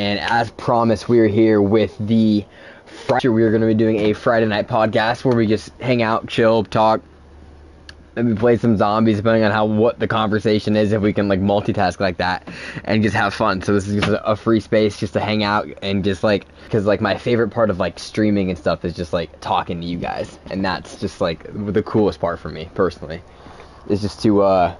and as promised, we're here with the Friday. We're going to be doing a Friday night podcast where we just hang out, chill, talk, maybe play some zombies, depending on what the conversation is, if we can like multitask like that, and just have fun. So this is just a free space just to hang out and just like, because like my favorite part of like streaming and stuff is just like talking to you guys, and that's just like the coolest part for me personally, is just to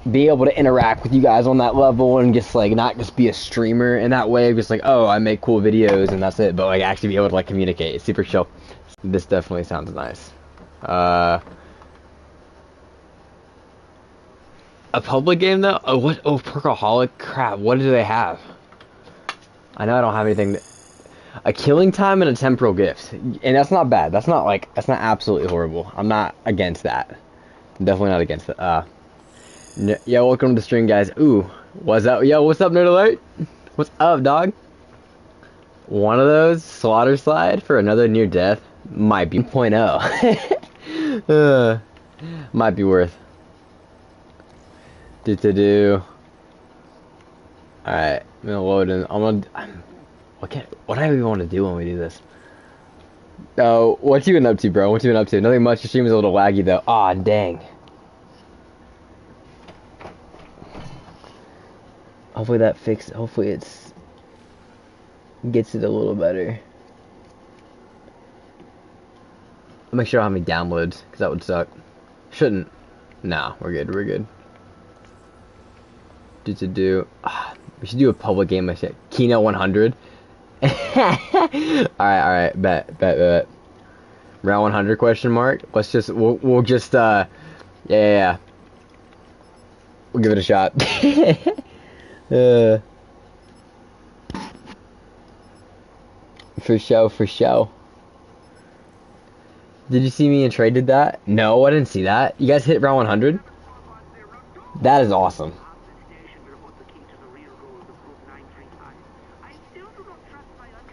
be able to interact with you guys on that level and just like not just be a streamer in that way, just like, oh, I make cool videos and that's it, but like actually be able to like communicate. It's super chill. This definitely sounds nice. A public game though? Oh, what? Oh, Perkaholic? Crap, what do they have? I know I don't have anything. A killing time and a temporal gift. And that's not bad. That's not absolutely horrible. I'm not against that. I'm definitely not against it. Yeah, welcome to the stream, guys. Ooh, what's up? Yo, what's up, Nerd Alert? What's up, dog? One of those slaughter slide for another near death might be 1.0. Might be worth. Do. Alright, I'm gonna load in. What do I even want to do when we do this? Oh, what you been up to, bro? What you been up to? Nothing much. Your stream is a little laggy though. Aw, dang. Hopefully hopefully gets it a little better. I'll make sure I don't have any downloads, because that would suck. Shouldn't. Nah, we're good. We should do a public game like that. Keynote 100. Alright, bet. Round 100 question mark? We'll just, yeah. We'll give it a shot. For show. Did you see me and Trey did that? No, I didn't see that. You guys hit round 100? That is awesome.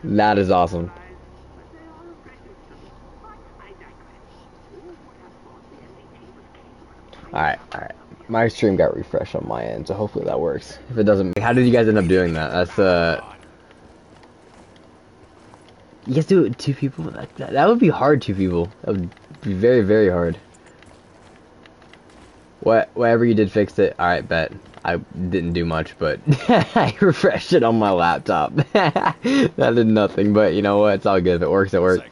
That is awesome. Alright. My stream got refreshed on my end, so hopefully that works. If it doesn't, how did you guys end up doing that? That's you guys do it with 2 people? That would be hard, 2 people. That would be very, very hard. Whatever you did fixed it. Alright, bet. I didn't do much, but I refreshed it on my laptop. That did nothing, but you know what? It's all good. If it works, it works.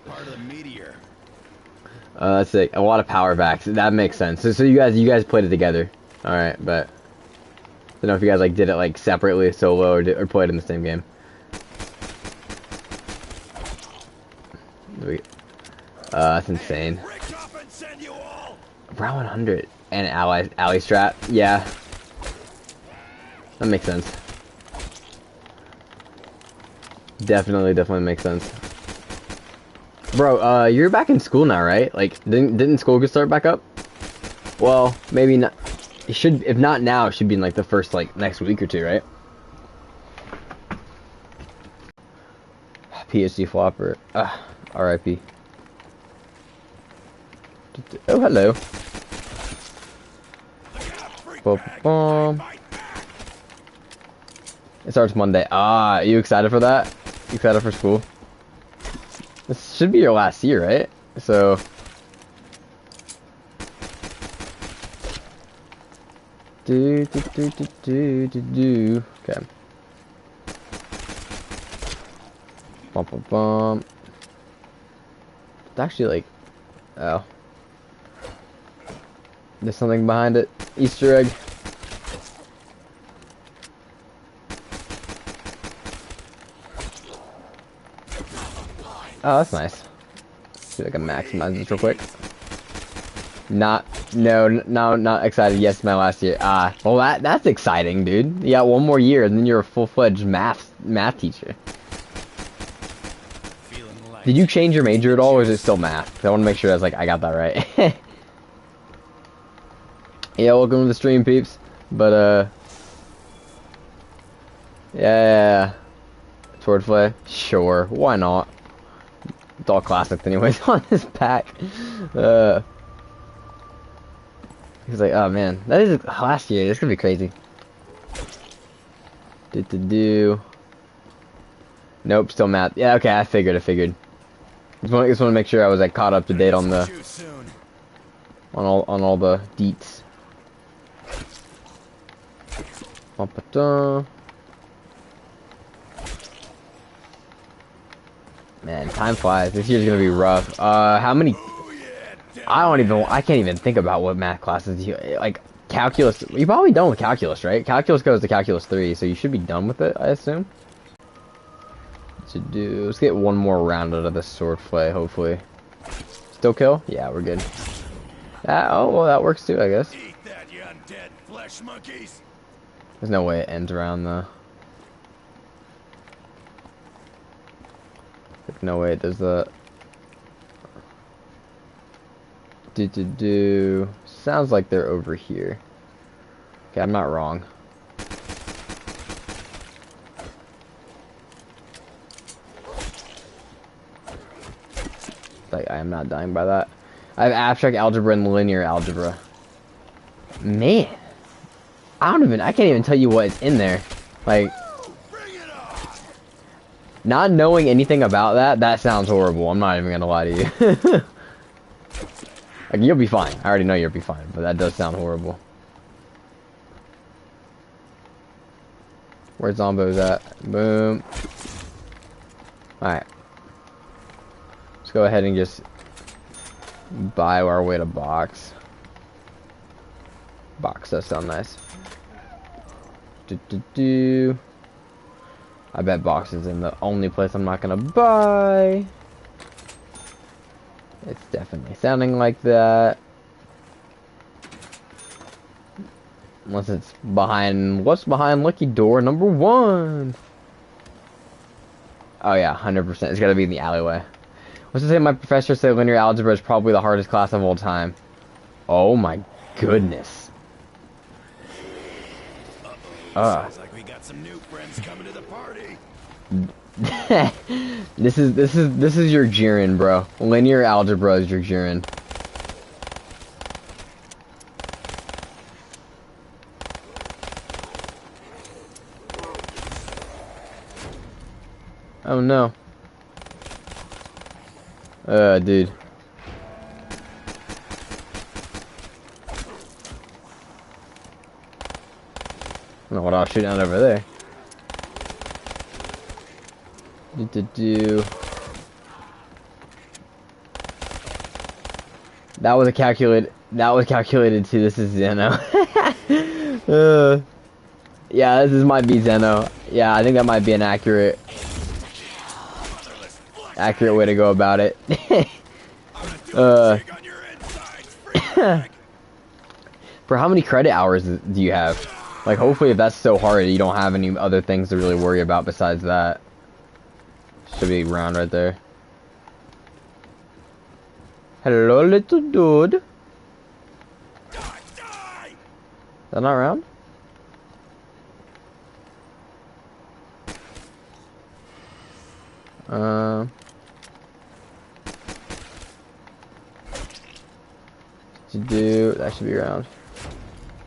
That's sick. A lot of power backs. That makes sense. So you guys played it together. Alright, but I don't know if you guys like did it like separately, solo, or played in the same game. That's insane. Round 100 and ally strap. Yeah, that makes sense. Definitely makes sense. Bro, you're back in school now, right? Like, didn't school get start back up? Well, maybe not. It should, if not now, it should be in like the first like next week or 2, right? PSG flopper. R.I.P. Oh, hello. It starts Monday. Are you excited for that? You excited for school? This should be your last year, right? So okay. Bum. It's actually like, oh, there's something behind it. Easter egg. Oh, that's nice. See if I can maximize this real quick. Not excited. Yes, my last year. Well, that's exciting, dude. You got 1 more year, and then you're a full-fledged math teacher. Did you change your major at all, or is it still math? 'Cause I want to make sure I got that right. Yeah, welcome to the stream, peeps. But yeah. Swordplay, sure, why not? It's all classics anyways on this pack. He's like, oh man, that is last year. This is gonna be crazy. Nope, still math. Yeah, okay, I figured. Just want to make sure I was like caught up to date on the on all the deets. Man, time flies. This year's gonna be rough. How many? I can't even think about what math classes you like. Calculus. You're probably done with calculus, right? Calculus goes to calculus 3, so you should be done with it, I assume. Let's get one more round out of this swordplay, hopefully. Still kill? Yeah, we're good. Oh, well, that works too, I guess. Eat that, you undead flesh monkeys. There's no way it ends around, though. There's no way it does that. Sounds like they're over here. Okay, I'm not wrong. Like, I am not dying by that. I have abstract algebra and linear algebra. Man, I can't even tell you what is in there. Like, not knowing anything about that sounds horrible. I'm not even gonna lie to you. Like, you'll be fine. I already know you'll be fine, but that does sound horrible. Where's Zombo's at? Boom. Alright. Let's go ahead and just buy our way to box. Box does sound nice. I bet box is in the only place I'm not gonna buy. It's definitely sounding like that. Unless it's behind... What's behind lucky door number 1? Oh yeah, 100%. It's gotta be in the alleyway. What's to say my professor said linear algebra is probably the hardest class of all time. Oh my goodness. Sounds like we got some new friends coming to the party. This is your Jiren, bro. Linear algebra is your Jiren. Oh no. Dude. I don't know what I'll shoot down over there. That was calculated too. This is Zeno. Yeah, this might be Zeno. Yeah, I think that might be an accurate way to go about it. For how many credit hours do you have? Like, hopefully if that's so hard, you don't have any other things to really worry about besides that. Should be round right there. Hello, little dude. Is that not round? That should be round.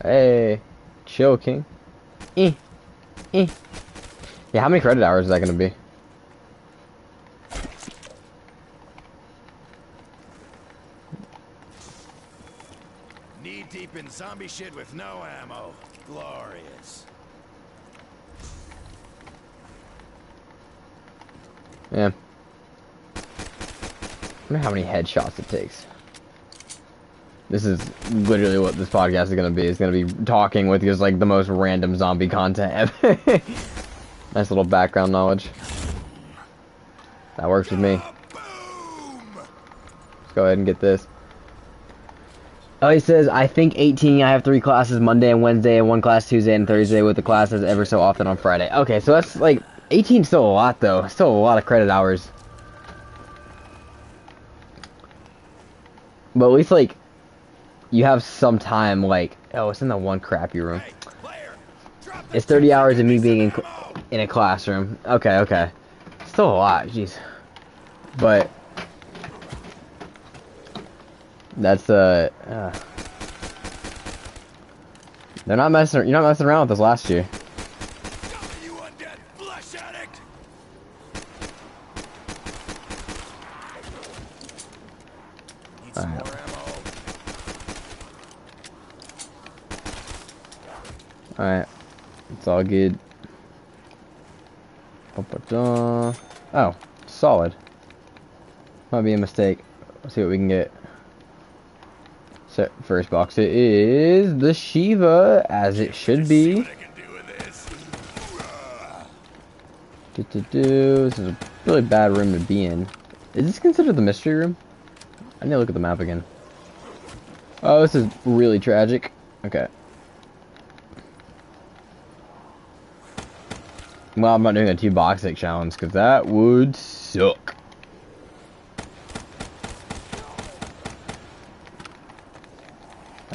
Hey, chill, king. Yeah, how many credit hours is that gonna be? Knee deep in zombie shit with no ammo. Glorious. Yeah. I wonder how many headshots it takes. This is literally what this podcast is gonna be. It's gonna be talking with just like the most random zombie content ever. Nice little background knowledge. That works with me. Let's go ahead and get this. Oh, he says, I think 18, I have 3 classes Monday and Wednesday, and 1 class Tuesday and Thursday with the classes ever so often on Friday. Okay, so that's like, 18 still a lot though. Still a lot of credit hours. But at least like, you have some time like, oh, it's in the one crappy room. It's 30 hours of me being in a classroom. Okay. Still a lot, jeez. But that's they're not messing. You're not messing around with us last year. some Alright. more ammo. Alright. It's all good. Oh, solid. Might be a mistake. Let's see what we can get. So, first box it is the Shiva, as it should See be. what I can do with this. This is a really bad room to be in. Is this considered the mystery room? I need to look at the map again. Oh, this is really tragic. Okay. Well, I'm not doing a 2-box egg challenge because that would suck.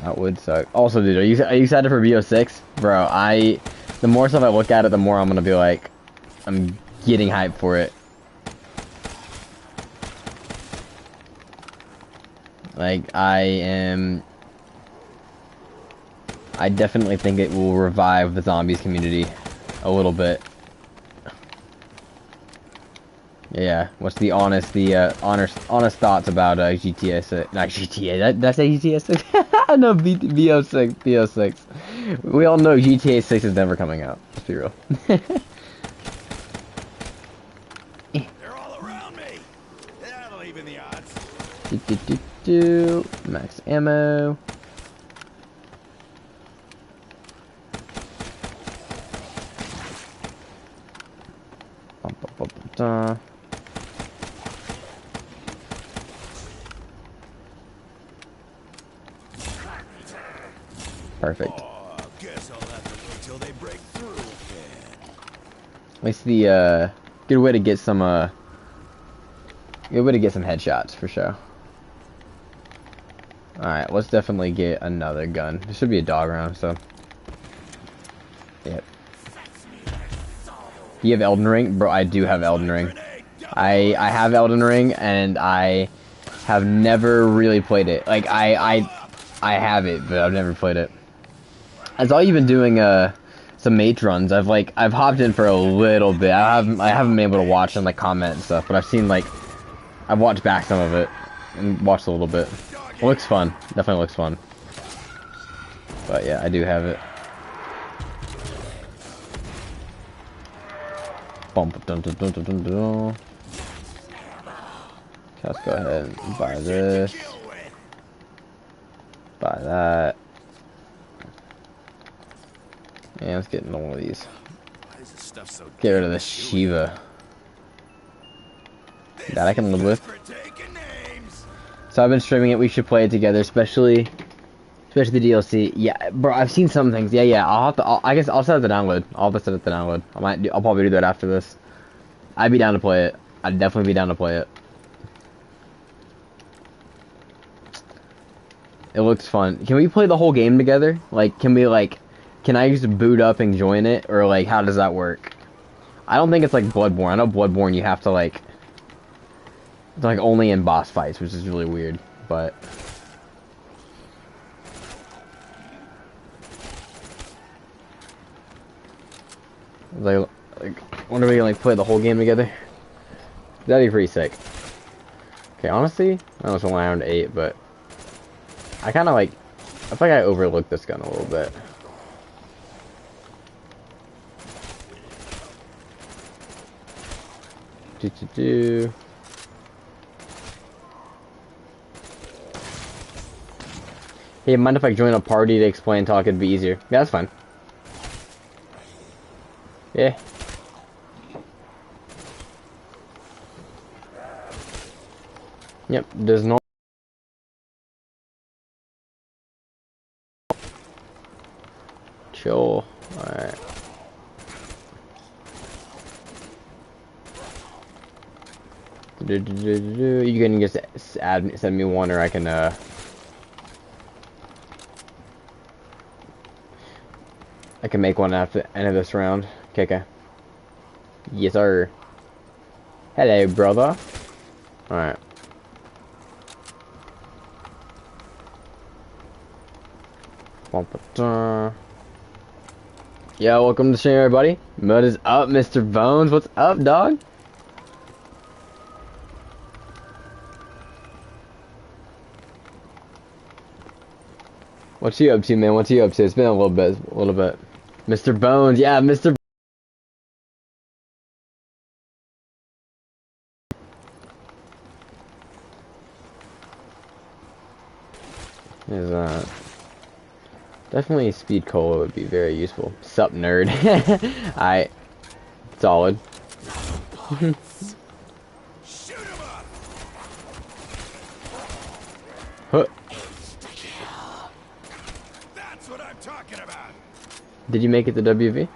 That would suck. Also, dude, are you excited for BO6? Bro, the more stuff I look at it, the more I'm gonna be like, I'm getting hyped for it. Like, I definitely think it will revive the zombies community a little bit. Yeah, what's the honest thoughts about GTA 6? Not GTA, did I say GTA 6? No, BO6, BO6. We all know GTA 6 is never coming out. Let's be real. They're all around me. That'll even the odds. Max ammo. Perfect. Oh, guess I'll have to wait till they break through again. At least the good way to get some headshots for sure. Alright, let's definitely get another gun. There should be a dog around, so. Yep. You have Elden Ring? Bro, I do have Elden Ring. I have Elden Ring, and I have never really played it. Like, I have it, but I've never played it. As all you've been doing some mage runs, I've hopped in for a little bit. I haven't been able to watch and like comment and stuff, but I've seen I've watched back some of it and watched a little bit. It looks fun. Definitely looks fun. But yeah, I do have it. Bump dun dun dun dun dun dun. Let's go ahead and buy this. Buy that. Yeah, let's get into one of these. Get rid of the Shiva. That I can live with. So I've been streaming it. We should play it together, especially the DLC. Yeah, bro, I've seen some things. Yeah. I guess I'll set it to download. I'll have to set it to download. I'll probably do that after this. I'd be down to play it. I'd definitely be down to play it. It looks fun. Can we play the whole game together? Like, can I just boot up and join it? Or, like, how does that work? I don't think it's like Bloodborne. I know Bloodborne you have to, it's like only in boss fights, which is really weird, but... Like, wonder if we can, like, play the whole game together? That'd be pretty sick. Okay, honestly, I know it's only around 8, but... I kind of, I feel like I overlooked this gun a little bit. Hey, mind if I join a party to explain talk? It'd be easier. Yeah, that's fine. Yeah. Yep, there's no... Chill. Alright. You can just send me one, or I can make one after the end of this round. Okay. Yes, sir. Hello, brother. Alright. Yo, welcome to the stream, everybody. What is up, Mr. Bones? What's up, dog? What's you up to, man? What's you up to? It's been a little bit, Mr. Bones, yeah, Mr. Is definitely speed cola would be very useful. Sup, nerd? I solid. Shoot him up! Huh. That's what I'm talking about! Did you make it to WV?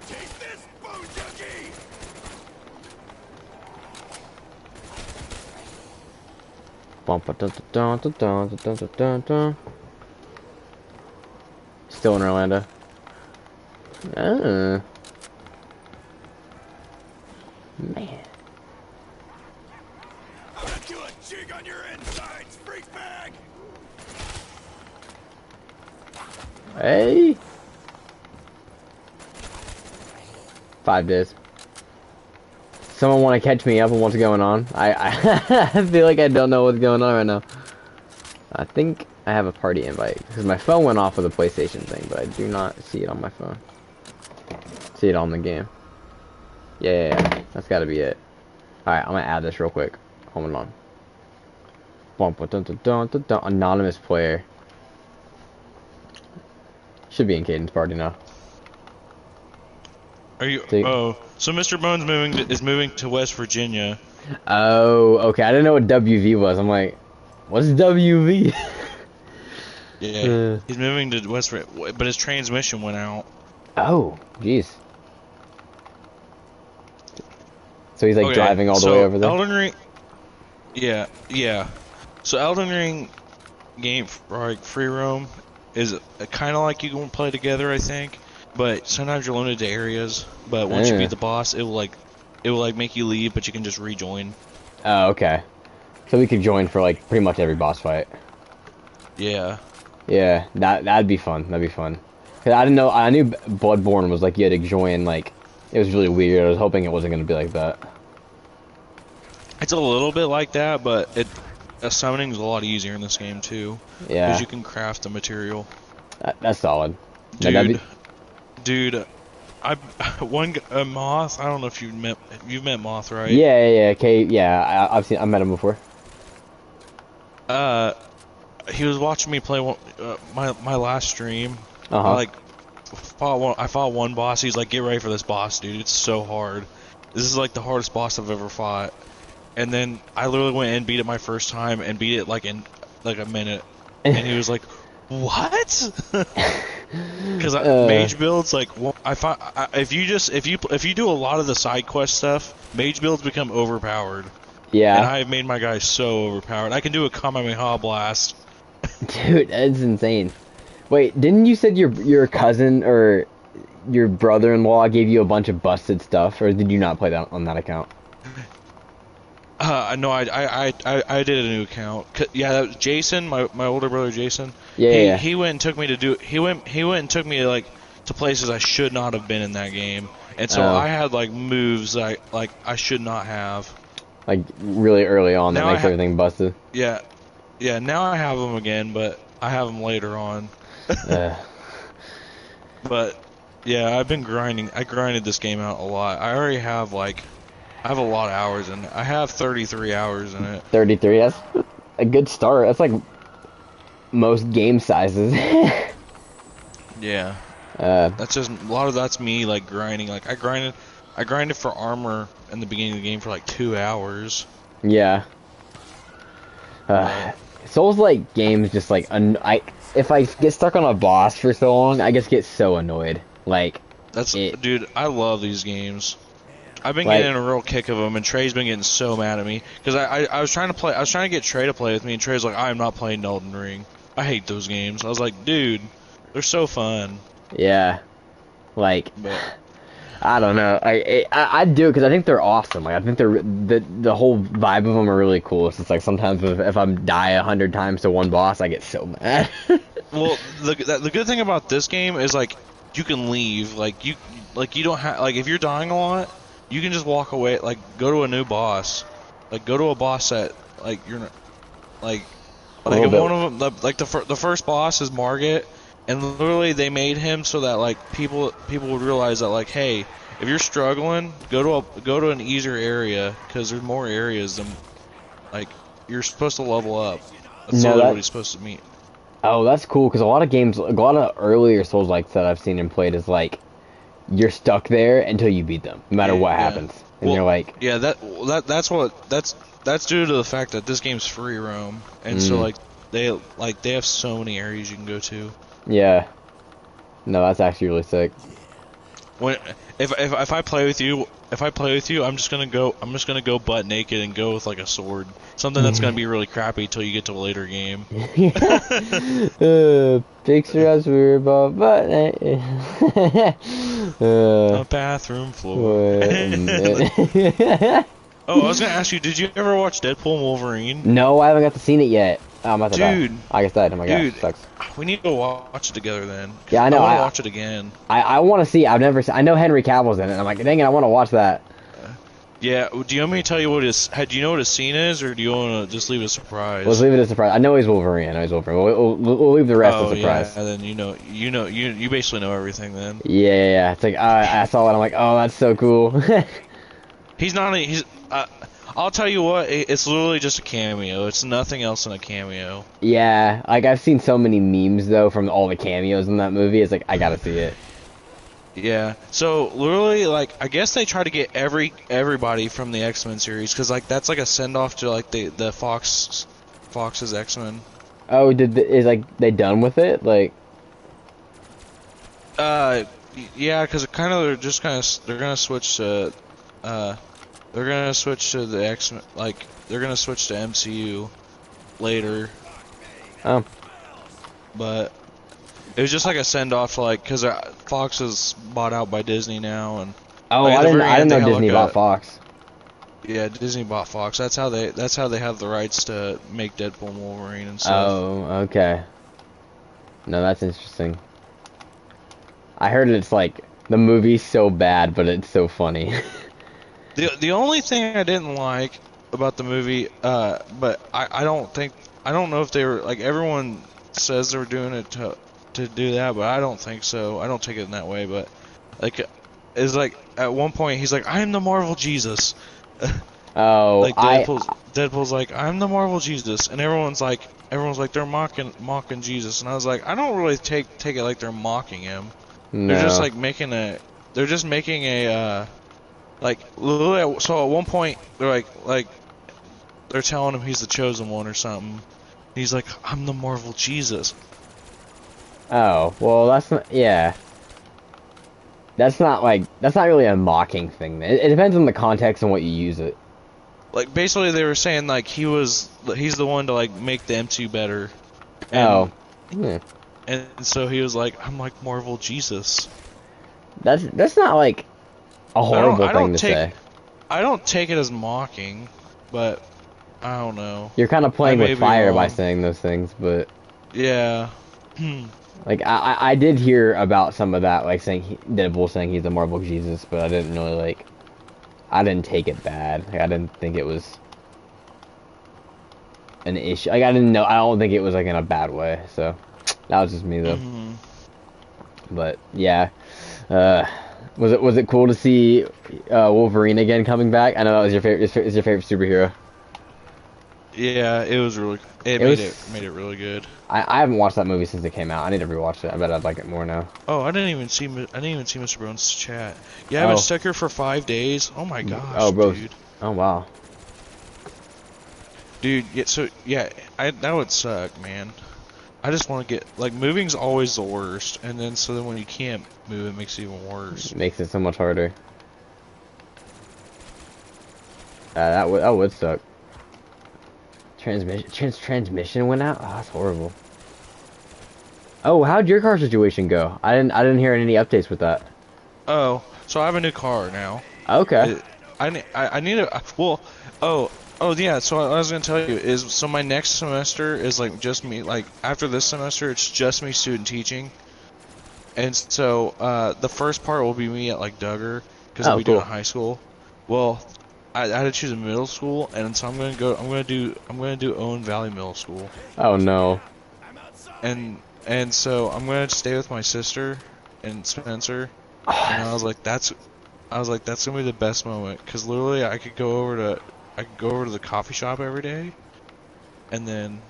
Take this, bone junkie! Still in Orlando. Oh. Man. I'm gonna do a jig on your insides, freak bag! Hey. 5 days. Someone want to catch me up on what's going on? I feel like I don't know what's going on right now. I think I have a party invite because my phone went off with a PlayStation thing, but I do not see it on my phone. See it on the game. Yeah, that's got to be it. All right, I'm gonna add this real quick. Hold on. Anonymous player. Should be in Caden's party now. Are you? Oh, so Mr. Bones is moving to West Virginia. Oh, okay. I didn't know what WV was. I'm like, what's WV? Yeah, he's moving to West Virginia, but his transmission went out. Oh, jeez. So he's like driving all the way over there. Elden Ring. Yeah. So Elden Ring game, like free roam, is kind of like you can play together, I think. But sometimes you're limited to areas. But once you beat the boss, it will make you leave, but you can just rejoin. Oh, okay. So we could join for like pretty much every boss fight. Yeah. Yeah, that'd be fun. That'd be fun. Cause I didn't know. I knew Bloodborne was like you had to join. Like it was really weird. I was hoping it wasn't gonna be like that. It's a little bit like that, but summoning's a lot easier in this game too. Yeah. Because you can craft the material. That's solid. Dude, Moth. I don't know if you've met Moth, right? Yeah. Okay, yeah. I've met him before. He was watching me play my last stream. Uh-huh. I fought one boss. He's like, "Get ready for this boss, dude. It's so hard. This is like the hardest boss I've ever fought." And then I literally went and beat it my first time and beat it like in like a minute. And he was like, "What?" Because mage builds like if you do a lot of the side quest stuff, mage builds become overpowered. Yeah. And I have made my guy so overpowered. I can do a Kamehameha blast. Dude, that's insane. Wait, didn't you said your cousin or your brother-in-law gave you a bunch of busted stuff, or did you not play that on that account? No, I did a new account. Yeah, that was Jason, my older brother Jason. Yeah. He went and took me to like to places I should not have been in that game, and so I had like moves I should not have. Like really early on, that makes everything busted. Yeah. Now I have them again, but I have them later on. But yeah, I've been grinding. I grinded this game out a lot. I already have I have a lot of hours in it. I have 33 hours in it. 33? That's a good start. That's like most game sizes. Yeah. That's just a lot of that's me like grinding. Like I grinded for armor in the beginning of the game for like 2 hours. Yeah. Souls-like games just like if I get stuck on a boss for so long, I just get so annoyed. Like dude, I love these games. I've been getting a real kick of them, and Trey's been getting so mad at me because I was trying to get Trey to play with me, and Trey's like, I'm not playing Elden Ring. I hate those games. I was like, dude, they're so fun. Yeah. Like, I don't know. I do it because I think they're awesome. Like I think the whole vibe of them are really cool. It's just like sometimes if I'm die 100 times to one boss, I get so mad. Well, the good thing about this game is like you can leave. Like you don't have if you're dying a lot, you can just walk away. Like go to a new boss. Like go to a boss that you're not Like, and one of them, the first boss is Margit, and literally they made him so that like people would realize that like, hey, if you're struggling, go to an easier area because there's more areas than like you're supposed to level up. That's literally what he's supposed to mean. Oh, that's cool because a lot of games, a lot of earlier Souls-likes that I've seen and played is like you're stuck there until you beat them, no matter what happens, and you're like, yeah, that's due to the fact that this game's free roam, and so like they have so many areas you can go to. Yeah. No, that's actually really sick. When if I play with you, I'm just gonna go butt naked and go with like a sword, something that's gonna be really crappy till you get to a later game. Picture us, we were about butt naked. A bathroom floor. Oh, I was gonna ask you, did you ever watch Deadpool and Wolverine? No, I haven't got to see it yet. Oh, I'm about to die. I guess that. Oh my gosh, sucks. We need to watch it together then. Yeah, I know. I want to watch it again. I want to see. I've never. I know Henry Cavill's in it. And I'm like, dang it, I want to watch that. Yeah. Do you want me to tell you what his? Do you know what his scene is, or do you want to just leave it a surprise? Let's leave it a surprise. I know he's Wolverine. We'll leave the rest a surprise. Yeah, and then you basically know everything then. Yeah. It's like I saw it. I'm like, oh, that's so cool. I'll tell you what, it's literally just a cameo. It's nothing else than a cameo. Yeah, like I've seen so many memes though from all the cameos in that movie. It's like I gotta see it. Yeah. So literally, like I guess they try to get everybody from the X-Men series because like that's like a send off to like the Fox's X-Men. Oh, is like they done with it? Like. Yeah, because they're gonna switch to the X-Men, like, they're gonna switch to MCU later. Oh. But it was just like a send-off, like, because Fox is bought out by Disney now, and... Oh, like, I didn't know Disney bought Fox. Yeah, Disney bought Fox. That's how they have the rights to make Deadpool and Wolverine and stuff. Oh, okay. No, that's interesting. I heard it's like, the movie's so bad, but it's so funny. The only thing I didn't like about the movie, but I don't know if they were, like, everyone says they were doing it to do that, but I don't think so. I don't take it in that way, but, like, it's like, at one point, he's like, I am the Marvel Jesus. Oh, like, Deadpool's like, I'm the Marvel Jesus, and everyone's like, they're mocking Jesus, and I was like, I don't really take it like they're mocking him. No. They're just, like, making a, like, so at one point, they're like, they're telling him he's the chosen one or something. He's like, I'm the Marvel Jesus. Oh, well, that's not, yeah. That's not really a mocking thing. It depends on the context and what you use it. Like, basically they were saying, like, he's the one to, like, make the MCU better. And, yeah. And so he was like, I'm like Marvel Jesus. That's not, like, a horrible thing to say. I don't take it as mocking, but I don't know. You're kind of playing with fire by saying those things, but... Yeah. Like, I did hear about some of that, like, Deadpool saying he's the Marvel Jesus, but I didn't really, like... I didn't take it bad. Like, I didn't think it was... an issue. Like, I don't think it was, like, in a bad way, so... That was just me, though. But, yeah. Was it cool to see Wolverine again coming back? I know that was your favorite superhero. Yeah, it was really. It made it really good. I haven't watched that movie since it came out. I need to rewatch it. I bet I'd like it more now. Oh, I didn't even see Mr. Bones' chat. Yeah, I've been stuck here for 5 days. Oh my gosh. Oh, bro. Dude. Oh wow. Dude, yeah, that would suck, man. I just want to get, like, moving's always the worst, and then when you can't move, it makes it even worse. It makes it so much harder. That would suck. Transmission went out? Oh, that's horrible. Oh, how'd your car situation go? I didn't hear any updates with that. Oh, so I have a new car now. Okay. I need a, well, Oh yeah, so what I was gonna tell you is, so my next semester is like just me, like after this semester it's just me student teaching, and so the first part will be me at like Duggar, because I'll be doing high school. Well, I had to choose a middle school, and so I'm gonna do Owen Valley Middle School, Oh no. and so I'm gonna stay with my sister and Spencer, and I was like that's gonna be the best moment, cause literally I could go over to the coffee shop every day, and then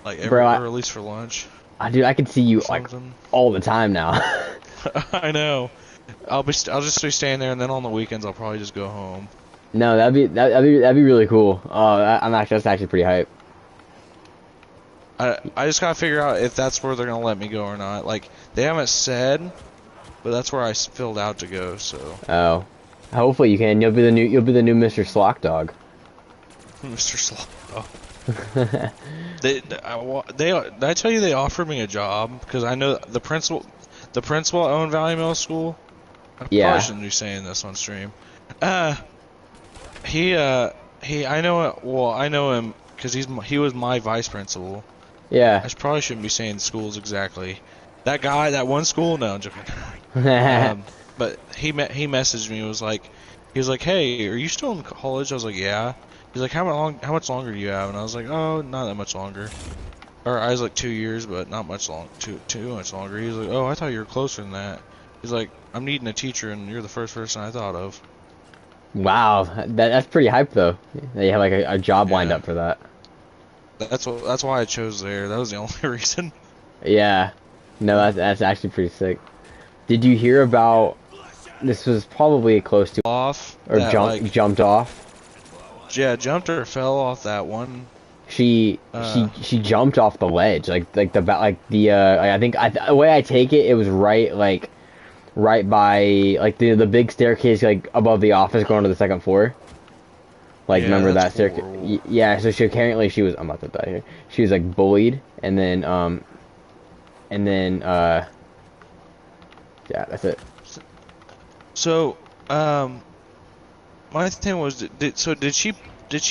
like Bro, or at least for lunch. Dude, I can see you like Something. all the time now. I know. I'll just be staying there, and then on the weekends I'll probably just go home. No, that'd be really cool. That's actually pretty hype. I just gotta figure out if that's where they're gonna let me go or not. Like, they haven't said, but that's where I filled out to go. So. Oh, hopefully you can. You'll be the new Mr. Slock Dog. Mr. Slock Dog. Did I tell you they offered me a job, because I know the principal at Owen Valley Middle School. I probably shouldn't be saying this on stream. I know him because he was my vice principal. Yeah. I probably shouldn't be saying schools exactly. That guy, that one school, no, I'm joking. But he messaged me. He was like, hey, are you still in college? I was like, yeah. He's like, how much longer do you have? And I was like, oh, not that much longer. Or I was like 2 years, but not much too much longer. He was like, oh, I thought you were closer than that. He's like, I'm needing a teacher, and you're the first person I thought of. Wow, that's pretty hype though. They have like a job lined up for that. That's why I chose there. That was the only reason. Yeah, no, that's actually pretty sick. Did you hear about? This was probably close to jumped off. Yeah, jumped or fell off that one. She jumped off the ledge, I think the way I take it, it was right by like the big staircase like above the office going to the second floor. Like, yeah, remember that staircase? Yeah, so she was, I'm about to die here. She was like bullied, and then yeah, that's it. So my thing was, did she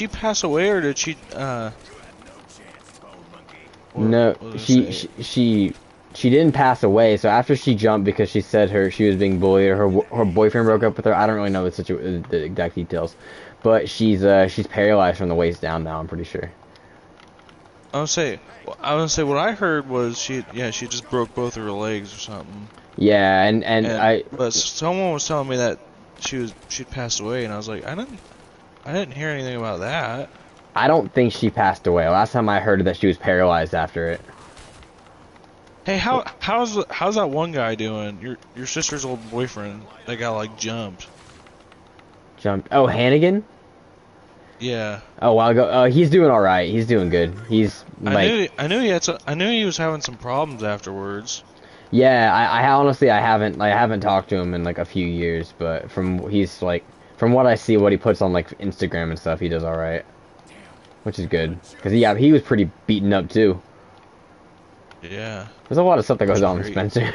pass away, or did she no, she didn't pass away. So after she jumped, because she said she was being bullied, or her boyfriend broke up with her. I don't really know the exact details, but she's paralyzed from the waist down now, I'm pretty sure. I was gonna say what I heard was she just broke both of her legs or something. Yeah, but someone was telling me that she'd passed away, and I was like, I didn't hear anything about that. I don't think she passed away. Last time I heard that she was paralyzed after it. Hey, how's that one guy doing? Your sister's old boyfriend that got like jumped. Jumped? Oh, Hannigan? Yeah. Oh, a while ago. He's doing all right. He's doing good. He's like. I knew he was having some problems afterwards. Yeah, I honestly haven't talked to him in like a few years, but from what I see, what he puts on like Instagram and stuff, he does all right, which is good. Cause he was pretty beaten up too. Yeah. There's a lot of stuff that goes on with Spencer.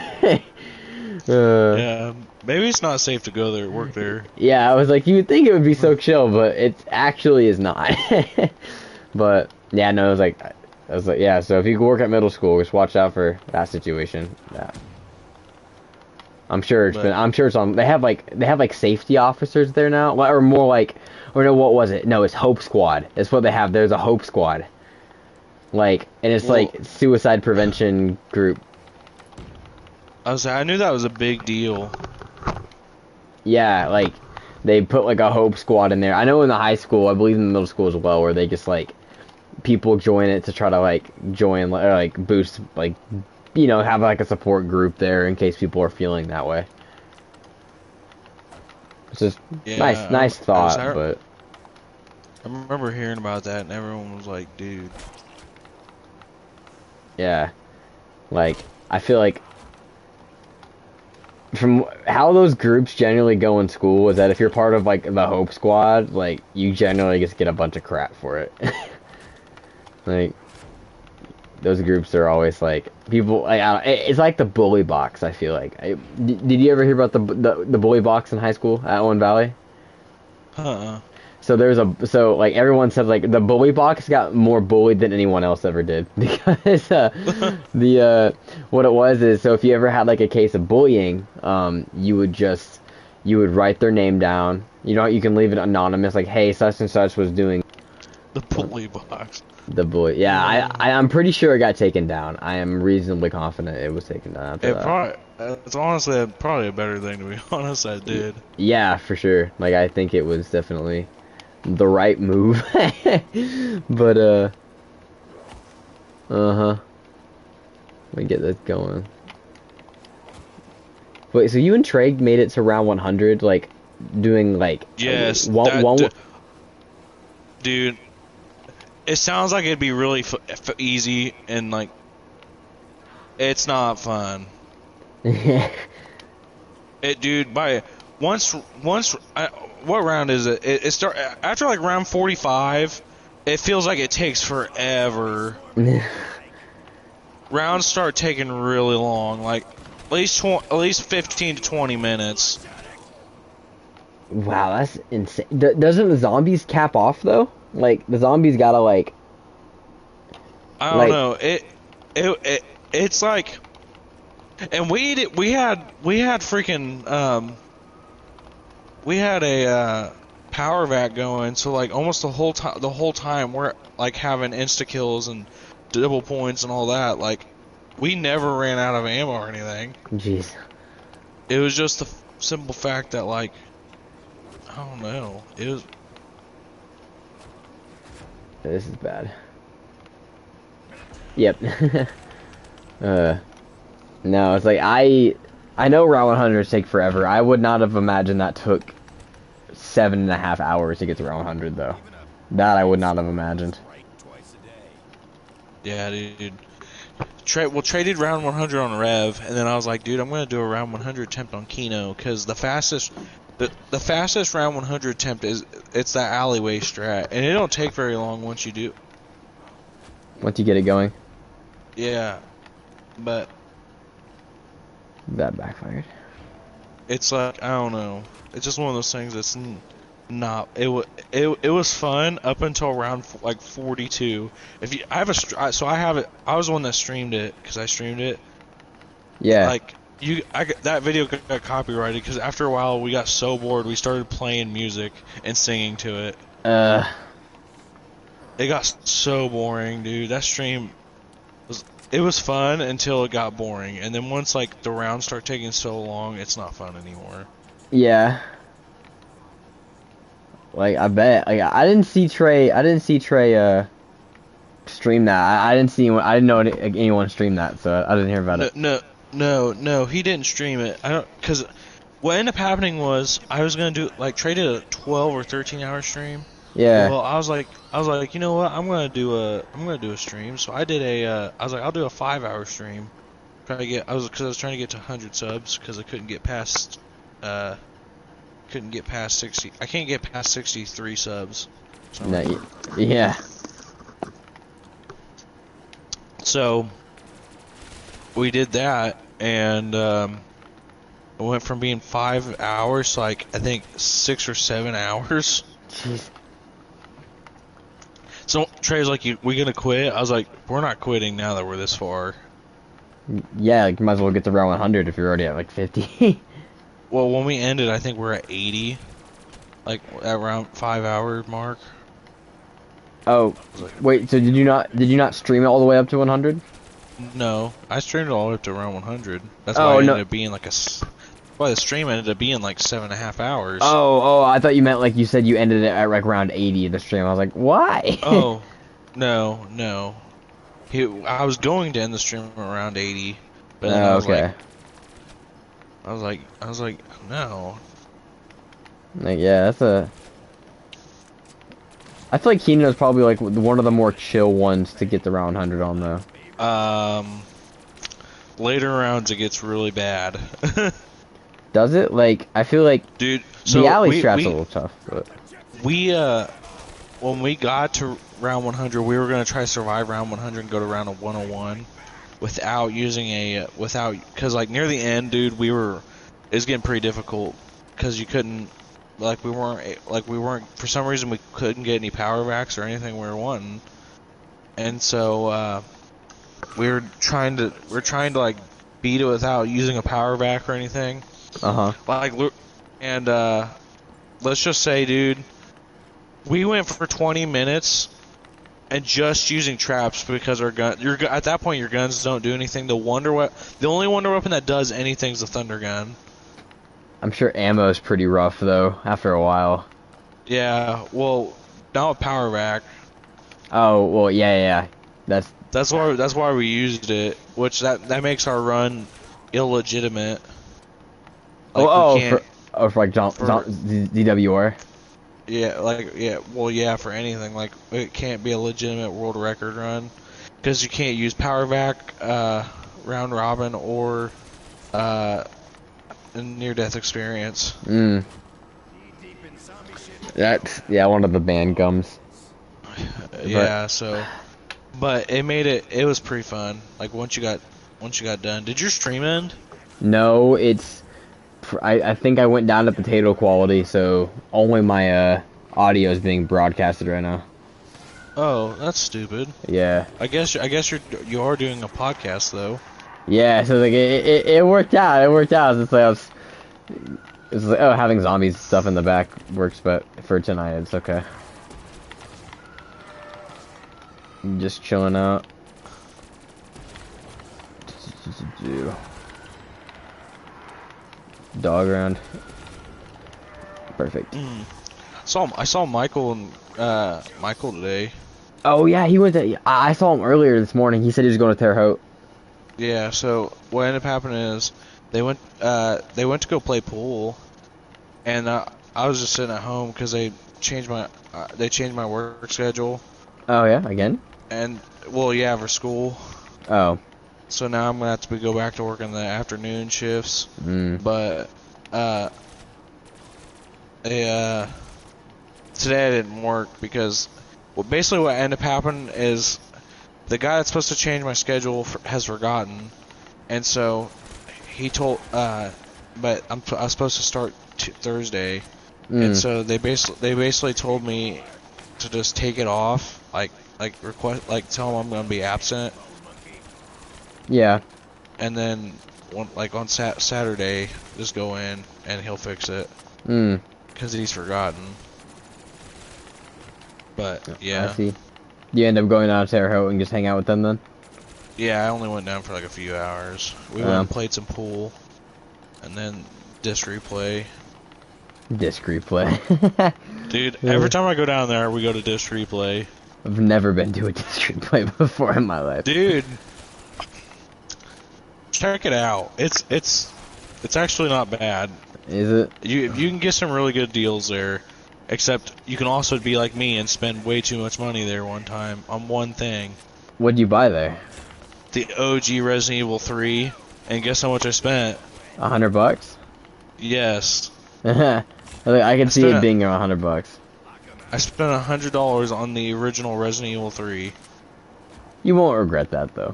Yeah, maybe it's not safe to go there, work there. Yeah, I was like, you would think it would be so chill, but it actually is not. But yeah, no, I was like, yeah. So if you work at middle school, just watch out for that situation. Yeah. I'm sure it's on. They have like safety officers there now, or more like, or no, what was it? No, it's Hope Squad. That's what they have. There's a Hope Squad. Like, and it's like suicide prevention group. I knew that was a big deal. Yeah, like they put like a Hope Squad in there. I know in the high school, I believe in the middle school as well, where they just like people join it to try to like join or like boost, like, you know, have like a support group there in case people are feeling that way. It's just nice thought, but I remember hearing about that, and everyone was like, "Dude." Yeah, like I feel like from how those groups generally go in school is that if you're part of like the Hope Squad, like you generally just get a bunch of crap for it. Like those groups are always like people. Like, it's like the bully box. I feel like. Did you ever hear about the bully box in high school at Owen Valley? So so like everyone said like the bully box got more bullied than anyone else ever did, because what it was is, so if you ever had like a case of bullying, you would write their name down, You know, you can leave it anonymous, like, hey, such and such was doing The bully box. the boy. Yeah, I'm pretty sure it got taken down. I am reasonably confident it was taken down after It that. probably, it's honestly probably a better thing, to be honest. I did. Yeah, for sure. Like, I think it was definitely the right move. But, uh-huh. Let me get this going. Wait, so you and Trey made it to round 100, like, doing, like... Yes, one... Dude, it sounds like it'd be really easy, and, like, it's not fun. Dude, what round is it? It start after, like, round 45, it feels like it takes forever. Rounds start taking really long, like, at least 15 to 20 minutes. Wow, that's insane. Doesn't the zombies cap off though? Like the zombies gotta like. I don't know. It's like, and we had freaking we had a power vac going, so like almost the whole time we're like having insta kills and double points and all that. Like, we never ran out of ammo or anything. Jeez. It was just the simple fact that, like, I don't know. It was. This is bad. Yep. No, it's like I know round 100 take forever. I would not have imagined that took 7.5 hours to get to round 100 though. That I would not have imagined. Yeah, dude. Trey did round 100 on Rev, and then I was like, dude, I'm gonna do a round 100 attempt on Kino, because the fastest round 100 attempt it's that alleyway strat, and it don't take very long once you do. Once you get it going. Yeah, but that backfired. It's like, I don't know. It's just one of those things that's not. It was fun up until round like 42. If you, I have a so I have it. I was the one that streamed it because I streamed it. Yeah. Like that video got copyrighted because after a while we got so bored we started playing music and singing to it. It got so boring, dude. That stream was fun until it got boring, and then once like the rounds start taking so long, it's not fun anymore. Yeah. Like, I bet. Like, I didn't see Trey stream that. I didn't see anyone. I didn't know anyone streamed that, so I didn't hear about it. No, he didn't stream it. I don't, cause what ended up happening was I was gonna do, like, Trey did a 12 or 13-hour stream. Yeah. Well, I was like, you know what? I'm gonna do a stream. So I did I was like, I'll do a 5-hour stream. Cause I was trying to get to 100 subs, cause I couldn't get past 60. I can't get past 63 subs. So. No, yeah. So we did that, and it went from being 5 hours to, like, I think 6 or 7 hours. Jeez. So Trey's like, we gonna quit? I was like, we're not quitting now that we're this far. Yeah, like, you might as well get to round 100 if you're already at like 50. Well, when we ended, I think we're at 80, like at around 5 hour mark. Oh, wait. So did you not stream it all the way up to 100? No, I streamed it all the way up to around 100. That's why it ended up being like why the stream ended up being like 7.5 hours. Oh, I thought you meant like you said you ended it at like round 80 of the stream. I was like, why? Oh, no. I was going to end the stream around 80, but then I was like, no. Like, yeah, that's a. I feel like Keenan is probably like one of the more chill ones to get the round 100 on though. Later rounds it gets really bad. Does it? Like, I feel like, dude, the alley strap's a little tough. But when we got to round 100, we were gonna try to survive round 100 and go to round 101 without using because like near the end, dude, it was getting pretty difficult because you couldn't, we weren't for some reason we couldn't get any power backs or anything we were wanting, and so we're trying to like beat it without using a power back or anything. Uh-huh. Like, and let's just say, dude, we went for 20 minutes and just using traps because our gun. At that point, your guns don't do anything. The only wonder weapon that does anything is the thunder gun. I'm sure ammo is pretty rough though after a while. Yeah, well, now a power rack. Oh well, yeah. That's why we used it, which that makes our run illegitimate. For like ZWR. Yeah, for anything, like it can't be a legitimate world record run because you can't use power back, round robin, or near death experience. That's one of the ban gums. Yeah, so, but it was pretty fun. Like once you got done, did your stream end? No, I think I went down to potato quality, so only my audio is being broadcasted right now. Oh, that's stupid. Yeah. I guess you are doing a podcast though. Yeah, so like it worked out. It worked out. It's like having zombies stuff in the back works, but for tonight it's okay. Just chilling out. Dog around. Perfect. I saw Michael today. Oh yeah, he went to. I saw him earlier this morning. He said he was going to Terre Haute. Yeah. So what ended up happening is they went to go play pool, and I was just sitting at home because they changed my work schedule. Oh yeah, again. And well, yeah, for school. Oh. So now I'm gonna have to go back to work in the afternoon shifts. But today I didn't work because basically what ended up happening is the guy that's supposed to change my schedule has forgotten, and so he told but I was supposed to start Thursday, and so they basically told me to just take it off, tell him I'm gonna be absent. Yeah. And then on Saturday, just go in and he'll fix it. Because he's forgotten. But yeah. I see. You end up going out to Terre Haute and just hang out with them then? Yeah, I only went down for like a few hours. We went and played some pool, and then disc replay. Disc replay. Dude, every time I go down there, we go to disc replay. I've never been to a disc replay before in my life. Dude, check it out. It's actually not bad. Is it? You can get some really good deals there. Except you can also be like me and spend way too much money there one time on one thing. What'd you buy there? The OG Resident Evil 3, and guess how much I spent? $100? Yes. I can see it being around $100. I spent $100 on the original Resident Evil 3. You won't regret that though.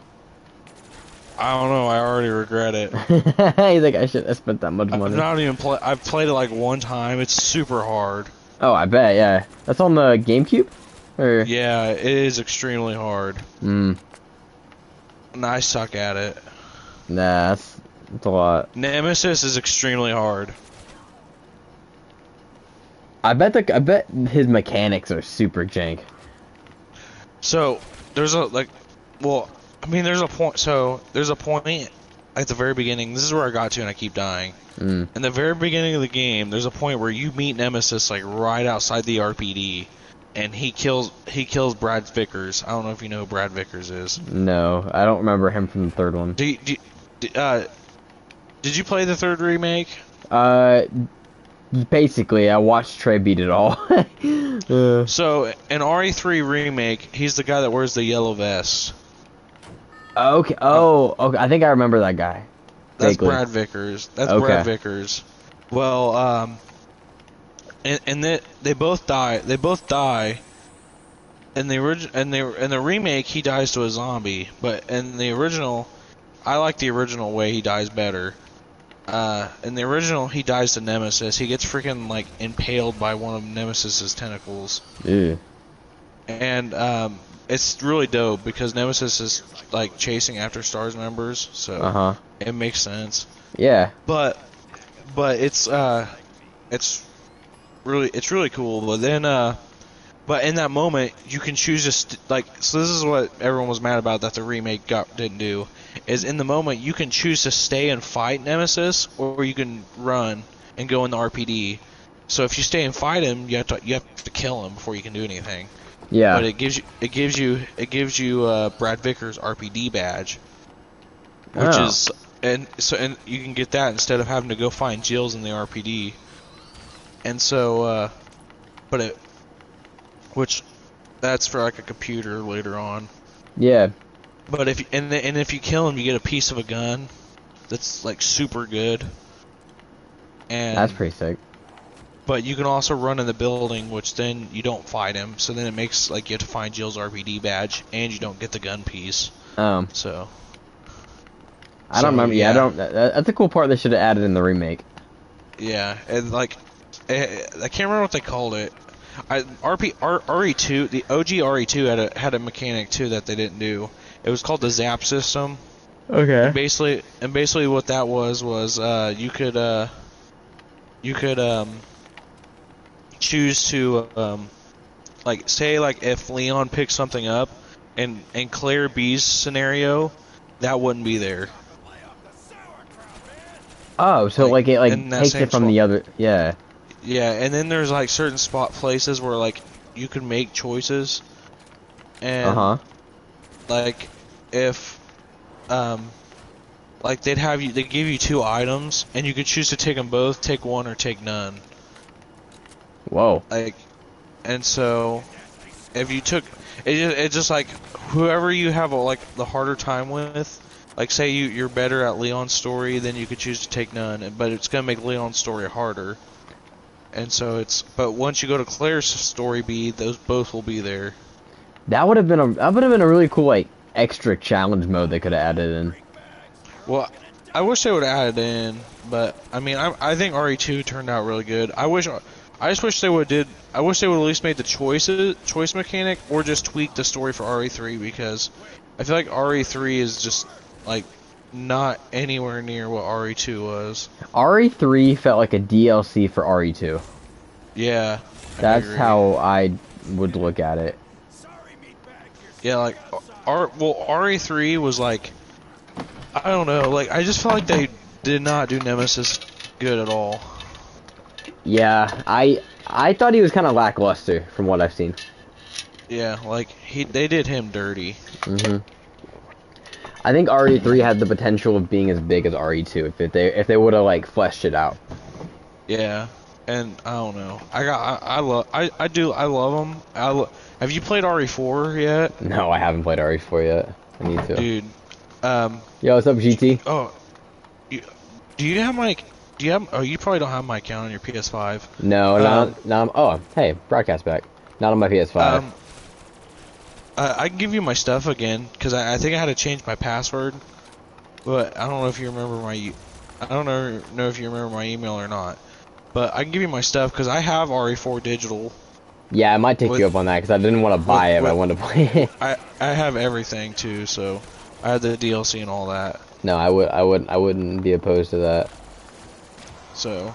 I don't know. I already regret it. You think I should have spent that much money? I've played it like one time. It's super hard. Oh, I bet. Yeah, that's on the GameCube. Or yeah, it is extremely hard. And I suck at it. Nah, that's a lot. Nemesis is extremely hard. I bet his mechanics are super jank. So there's a there's a point. So there's a point at the very beginning. This is where I got to, and I keep dying. In the very beginning of the game, there's a point where you meet Nemesis like right outside the RPD, and he kills Brad Vickers. I don't know if you know who Brad Vickers is. No, I don't remember him from the third one. Did you play the third remake? Basically, I watched Trey beat it all. So in RE3 remake, he's the guy that wears the yellow vest. Okay. Oh, okay. I think I remember that guy. That's Vaguely. Brad Vickers. That's Okay. Brad Vickers. Well, and they both die. They both die. In the remake, he dies to a zombie. But in the original, I like the original way he dies better. In the original, he dies to Nemesis. He gets freaking like impaled by one of Nemesis's tentacles. Yeah. And it's really dope because Nemesis is like chasing after Stars members, so it makes sense. Yeah. But it's it's really cool. But then but in that moment, you can choose so this is what everyone was mad about that the remake didn't do, is in the moment you can choose to stay and fight Nemesis, or you can run and go in the RPD. So if you stay and fight him, you have to kill him before you can do anything. Yeah. But it gives you Brad Vickers RPD badge, which is and you can get that instead of having to go find Jill's in the RPD. And so which that's for like a computer later on. Yeah. But if you kill him, you get a piece of a gun that's like super good. And That's pretty sick. but you can also run in the building, which then you don't fight him. So then it makes like you have to find Jill's RPD badge, and you don't get the gun piece. So I don't remember. Yeah, I don't. That's a cool part they should have added in the remake. Yeah, and like I can't remember what they called it. RE2, the OG RE2 had a mechanic too that they didn't do. It was called the Zap system. Okay. And basically what that was you could choose to like say like if Leon picked something up in Claire B's scenario, that wouldn't be there. Oh, so like it takes it from the other. Yeah. Yeah, and then there's like certain places where like you can make choices, and like if like they give you 2 items, and you could choose to take them both, take one, or take none. Whoa. Like, and so if you took it's just like whoever you have like the harder time with. Like say you're better at Leon's story, then you could choose to take none, but it's gonna make Leon's story harder. And so but once you go to Claire's story B, those both will be there. That would have been a really cool like extra challenge mode they could have added in. Well, I wish they would have added in, but I mean I think RE2 turned out really good. I just wish they would at least made the choice mechanic, or just tweak the story for RE3, because I feel like RE3 is just like not anywhere near what RE2 was. RE3 felt like a DLC for RE2. Yeah. That's how I would look at it. Yeah, like RE3 was like, I don't know, like I just felt like they did not do Nemesis good at all. Yeah, I thought he was kind of lackluster from what I've seen. Yeah, like they did him dirty. I think RE3 had the potential of being as big as RE2 if they would have like fleshed it out. Yeah, and I don't know. I love them. Have you played RE4 yet? No, I haven't played RE4 yet. I need to. Dude, yo, what's up, GT? Oh, do you have my? Do you have? Oh, you probably don't have my account on your PS5. No, no. Oh, hey, broadcast back. Not on my PS5. I can give you my stuff again, because I think I had to change my password, but I don't know if you remember know if you remember my email or not. But I can give you my stuff because I have RE4 digital. Yeah, I might take you up on that because I didn't want to buy it, but I wanted to play it. I have everything too, so I had the DLC and all that. No, I wouldn't be opposed to that. So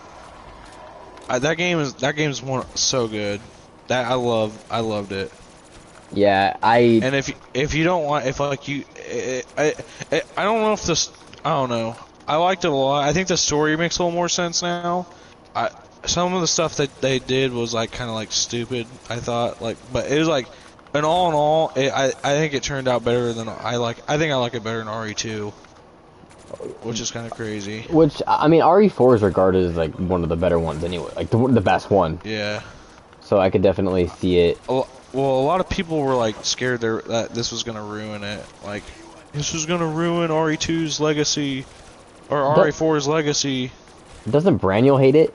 that game's so good. That I loved it. Yeah, and if you don't want, if like you, I don't know if this, I don't know. I liked it a lot. I think the story makes a little more sense now. Some of the stuff that they did was like kind of like stupid, I thought, like, but it was like, in all, I think it turned out better than I think I like it better than RE2, which is kind of crazy. Which, I mean, RE4 is regarded as like one of the better ones anyway, like the best one. Yeah. So I could definitely see it. Well, a lot of people were like scared that this was gonna ruin it. Like, this was gonna ruin RE2's legacy, or RE4's legacy. Doesn't Braniel hate it?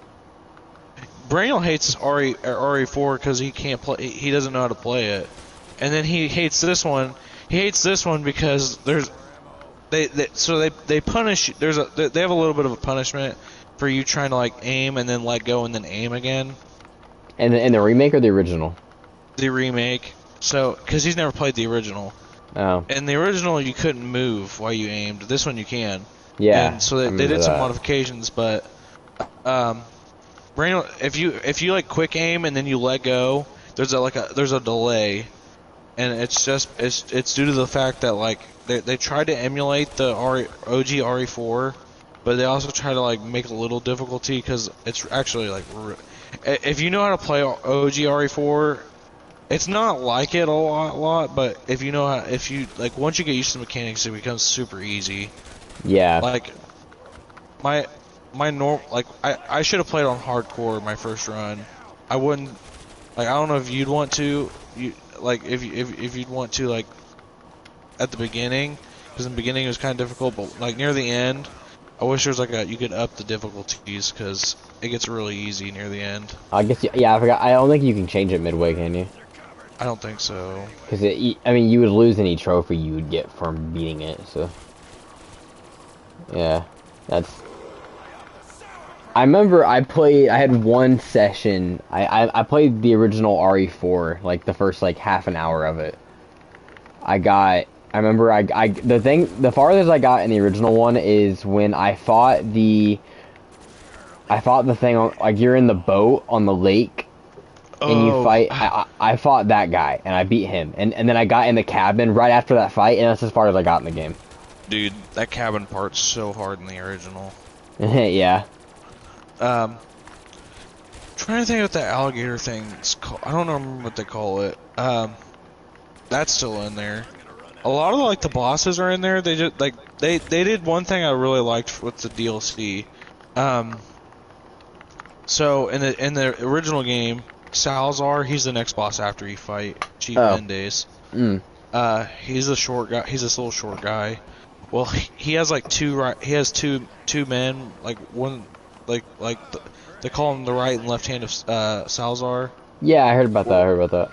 Braniel hates RE4 because he can't play. He doesn't know how to play it, and then he hates this one. He hates this one because they punish. They have a little bit of a punishment for you trying to like aim and then let go and then aim again. And the remake or the original? The remake. So, because he's never played the original. Oh. In the original, you couldn't move while you aimed. This one you can. Yeah. And so they did some modifications, but if you like quick aim and then you let go, there's a delay, and it's due to the fact that like they tried to emulate the OG RE4, but they also try to like make a little difficulty because it's actually like if you know how to play OG RE4, it's not like it a lot, but if you like once you get used to the mechanics, it becomes super easy. Yeah. Like I should have played on hardcore my first run. I wouldn't like I don't know if you'd want to if you'd want to like at the beginning, because in the beginning it was kind of difficult, but like near the end, I wish there was like you could up the difficulties because it gets really easy near the end. I guess, yeah, I forgot. I don't think you can change it midway, can you? I don't think so. Because I mean, you would lose any trophy you would get from beating it. So, yeah, that's. I remember I had one session. I played the original RE4, like the first like half an hour of it. I remember the farthest I got in the original one is when I fought the thing on, like, you're in the boat on the lake and you fight. I fought that guy and I beat him, and then I got in the cabin right after that fight, and that's as far as I got in the game. Dude, that cabin part's so hard in the original. Yeah. Trying to think what that alligator thing's called. I don't remember what they call it. That's still in there. A lot of like the bosses are in there. They just like they did one thing I really liked with the DLC. So in the original game, Salazar, he's the next boss after you fight Chief Mendes. He's a short guy. He's this little short guy. Well, he has like two men, like one they call him the right and left hand of Salazar. Yeah, I heard about that.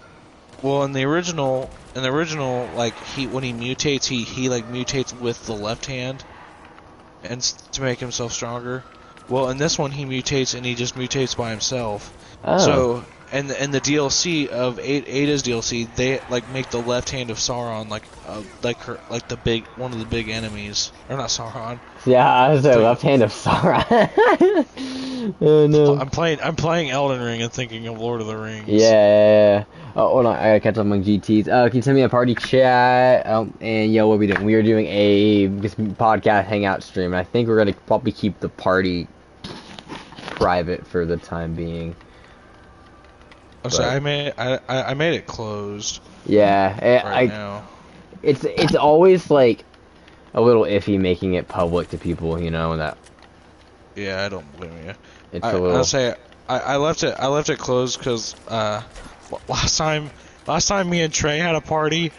Well, in the original, like when he mutates, he like mutates with the left hand, and to make himself stronger. Well, in this one, he mutates and he just mutates by himself. Oh. So, and the DLC of Ada's DLC, they like make the left hand of Sauron like one of the big enemies, or not Sauron. Yeah, I was the left hand of Sauron. Oh no. I'm playing Elden Ring and thinking of Lord of the Rings. Yeah. Oh, hold on, I gotta catch up on GTs. Can you send me a party chat? And yo, what are we doing? We are doing a podcast hangout stream, and I think we're gonna probably keep the party private for the time being. Oh, so I made it closed. Yeah, right now. It's always like a little iffy making it public to people, you know, and that. Yeah, I don't blame you. It's a little. I'll say I left it closed because last time me and Trey had a party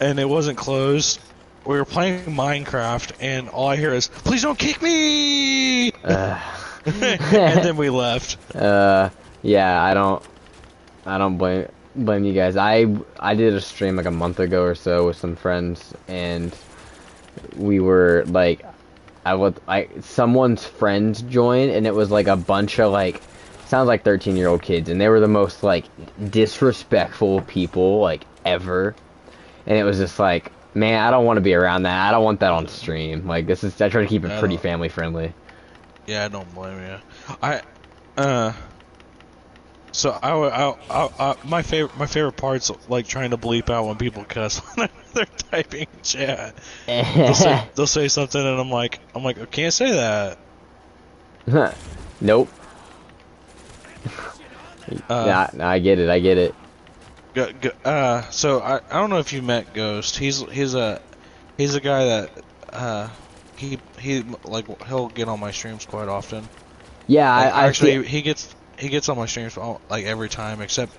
and it wasn't closed. We were playing Minecraft and all I hear is, "Please don't kick me!" And then we left. Yeah, I don't blame you guys. I did a stream like a month ago or so with some friends, and we were like, someone's friends joined, and it was like a bunch of like, sounds like 13-year-old kids, and they were the most like disrespectful people like ever, and it was just like, man, I don't want to be around that. I don't want that on stream. Like, I try to keep it pretty family friendly. Yeah, I don't blame you. So my favorite part's like trying to bleep out when people cuss when they're typing in chat. They'll say something and I'm like, I can't say that. Nope. Yeah, no, I get it. So I don't know if you met Ghost. He's a guy that he'll get on my streams quite often. Yeah, like, he gets on my streams like every time, except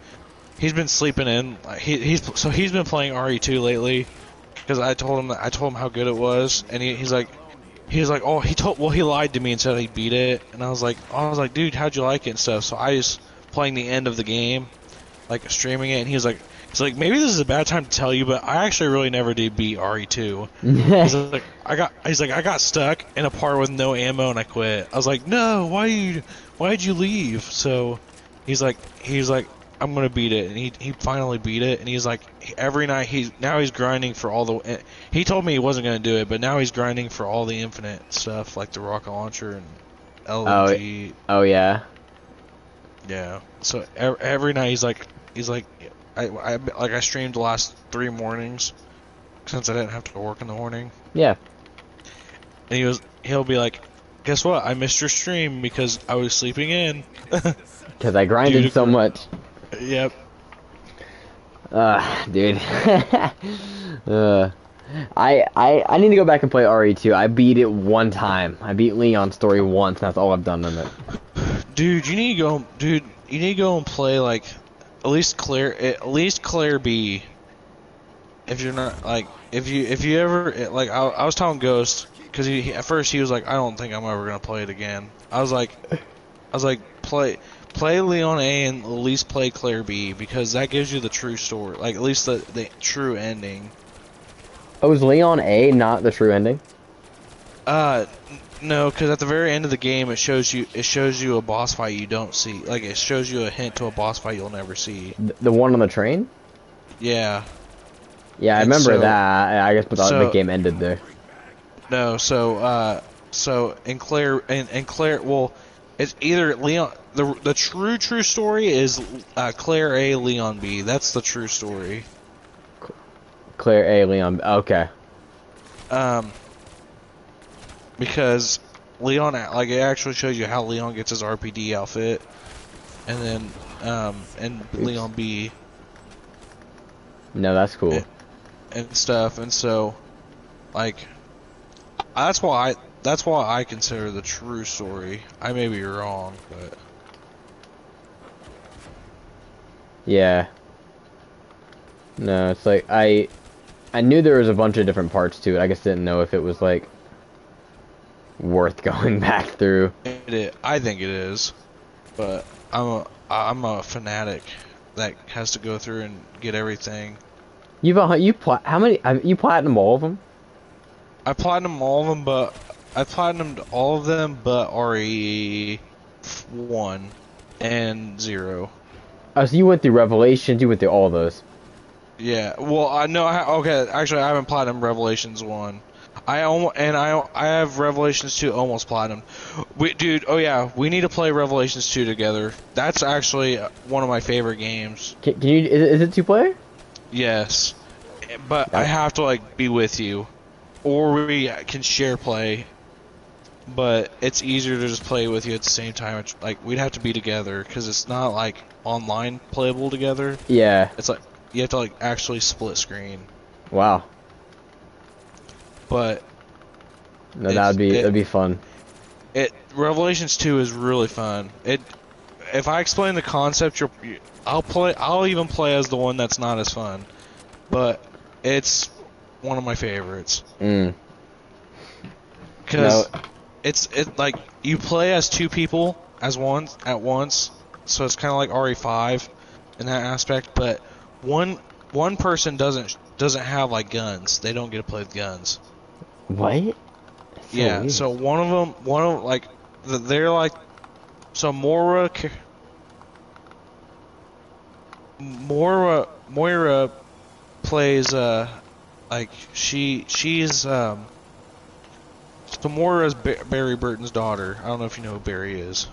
he's been sleeping in. He's been playing RE2 lately because I told him how good it was, and he's like, oh, he lied to me and said he beat it, and I was like, dude, how'd you like it and stuff? So I was playing the end of the game, like streaming it, and he's like, maybe this is a bad time to tell you, but I actually really never did beat RE2. He's like, I got stuck in a part with no ammo and I quit. I was like, no, why'd you leave? So he's like, I'm gonna beat it, and he finally beat it, and he's like, every night he's grinding for all the. He told me he wasn't gonna do it, but now he's grinding for all the infinite stuff like the rocket launcher and LNG. Oh yeah. Yeah. So every night he's like, I streamed the last 3 mornings since I didn't have to work in the morning. Yeah. And he'll be like, guess what? I missed your stream because I was sleeping in. Because I grinded so much. Yep. Dude. I need to go back and play RE2. I beat it one time. I beat Leon's story once, and that's all I've done in it. Dude, you need to go and play like at least Claire B. If you're not like if you ever like I was telling Ghost because at first he was like, I don't think I'm ever gonna play it again. I was like play Leon A and at least play Claire B because that gives you the true story, like at least the true ending. Oh, is Leon A not the true ending? No, because at the very end of the game it shows you a boss fight you don't see. Like it shows you a hint to a boss fight you'll never see. The one on the train? Yeah. Yeah, I remember that. I guess, but the game ended there. No, so in Claire, well, it's either Leon. The true story is Claire A, Leon B. That's the true story. Claire A, Leon B. Okay. Because Leon, like, it actually shows you how Leon gets his RPD outfit, and then and Leon B. No, that's cool. And stuff, and so, like, that's why I consider the true story. I may be wrong, but yeah. No, it's like I knew there was a bunch of different parts to it. I just didn't know if it was like worth going back through. I think it is, but I'm a fanatic that has to go through and get everything. How many? You platinum all of them? I platinumed all of them, but I platinumed all of them but RE 1 and 0. Oh, so you went through Revelations. You went through all those. Yeah. Well, I know. Okay, actually, I haven't platinumed Revelations 1. I have Revelations 2 almost platinum. Dude, oh yeah, we need to play Revelations 2 together. That's actually one of my favorite games. Can you? Is it 2-player? Yes, but I have to like be with you, or we can share play. But it's easier to just play with you at the same time. It's like we'd have to be together because it's not like online playable together. Yeah. It's like you have to like actually split screen. Wow. But no, that'd be fun. Revelations 2 is really fun. If I explain the concept, I'll even play as the one that's not as fun, but it's one of my favorites. Because it's like you play as 2 people at once, so it's kind of like RE5 in that aspect. But one person doesn't have like guns. They don't get to play with guns. What? Yeah. Weird. So they're like, so Moira plays like she's so Moira's Barry Burton's daughter. I don't know if you know who Barry is.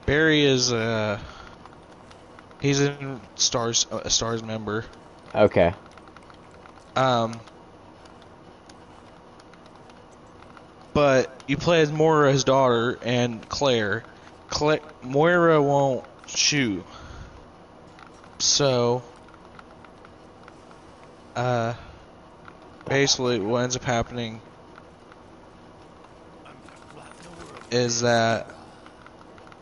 Barry is he's in a Stars member. Okay. But you play as Moira's daughter and Claire. Moira won't shoot. So, basically what ends up happening is that,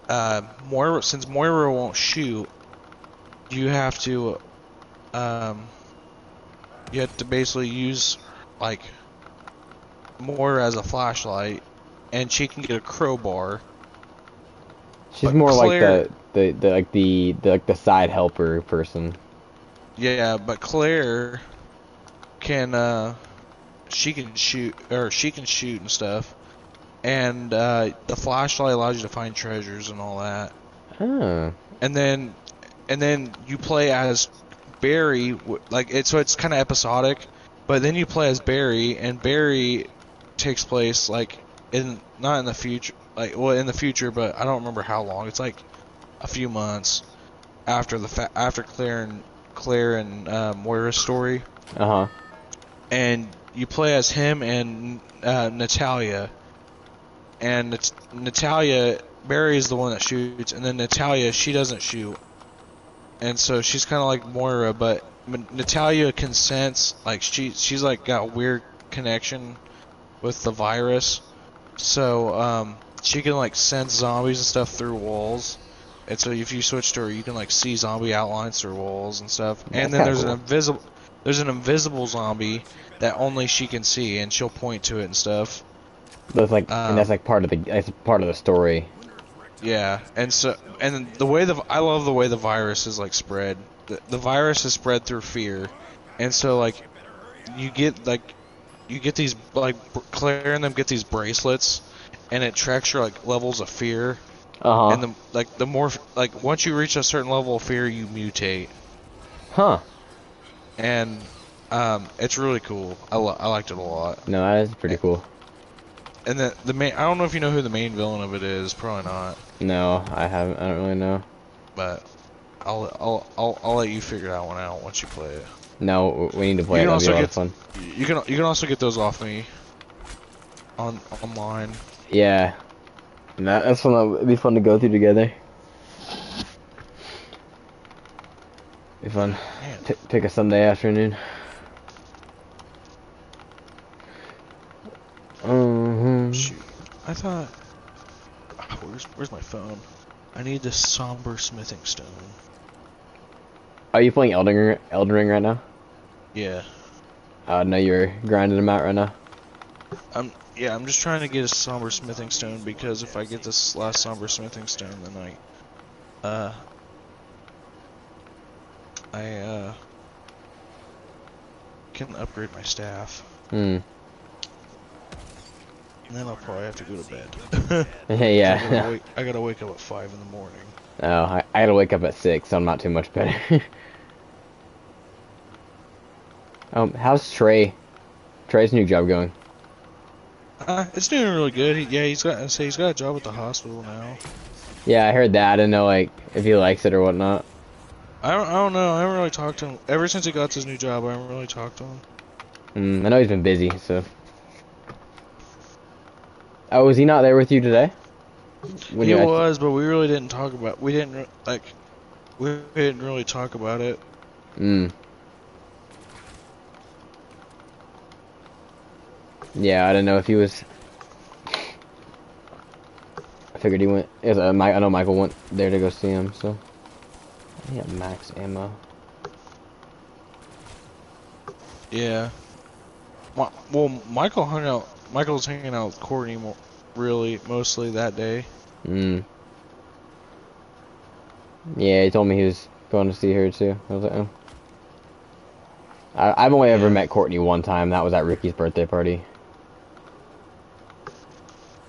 since Moira won't shoot, you have to basically use, like, Moira as a flashlight, and she can get a crowbar. She's more Claire, like the side helper person. Yeah, but Claire can she can shoot and stuff, and the flashlight allows you to find treasures and all that. Oh. And then you play as Barry, so it's kind of episodic, but then you play as Barry, and Barry takes place like not in the future, like, well, in the future, but I don't remember how long. It's like a few months after after Claire and Moira's story. Uh-huh. And you play as him and Natalia. And Natalia, Barry is the one that shoots, and then Natalia, she doesn't shoot. And so she's kind of like Moira, but Natalia can sense, like, she's like got a weird connection with the virus. So she can like sense zombies and stuff through walls. And so if you switch to her, you can like see zombie outlines through walls and stuff. And then there's cool. an invisible zombie that only she can see, and she'll point to it and stuff. That's like, and that's like part of the story. Yeah, and I love the way the virus is like spread. The virus is spread through fear, and so like you get these, like, Claire and them get these bracelets, and it tracks your like levels of fear. Uh-huh. And the more, like, once you reach a certain level of fear, you mutate. Huh. And it's really cool. I liked it a lot. No, that is pretty cool. And the main, I don't know if you know who the main villain of it is. Probably not. No, I haven't. I don't really know. But I'll let you figure that one out once you play it. No, we need to play it. That'll be a lot of fun. You can also get those off me online. Yeah. That's fun. It'd be fun to go through together. Be fun. Pick a Sunday afternoon. Shoot, I thought. Where's my phone? I need this somber smithing stone. Are you playing Elden Ring right now? Yeah. No, you're grinding them out right now. Yeah, I'm just trying to get a somber smithing stone, because if I get this last somber smithing stone, then I can upgrade my staff. Hmm. And then I'll probably have to go to bed. Yeah. I gotta wake up at 5 in the morning. Oh, I gotta wake up at 6, so I'm not too much better. How's Trey's new job going? It's doing really good. He's got a job at the hospital now. Yeah, I heard that. I didn't know, like, if he likes it or whatnot. I don't know. I haven't really talked to him ever since he got his new job. I haven't really talked to him. I know he's been busy, so. Oh, was he not there with you today? He was, but we really didn't talk about. We didn't really talk about it. Yeah, I didn't know if he was. I figured he went. I know Michael went there to go see him, so. I got max ammo. Yeah. Well, Michael was hanging out with Courtney mostly that day. Yeah, he told me he was going to see her too. I was like, oh. I've only ever met Courtney one time. That was at Ricky's birthday party.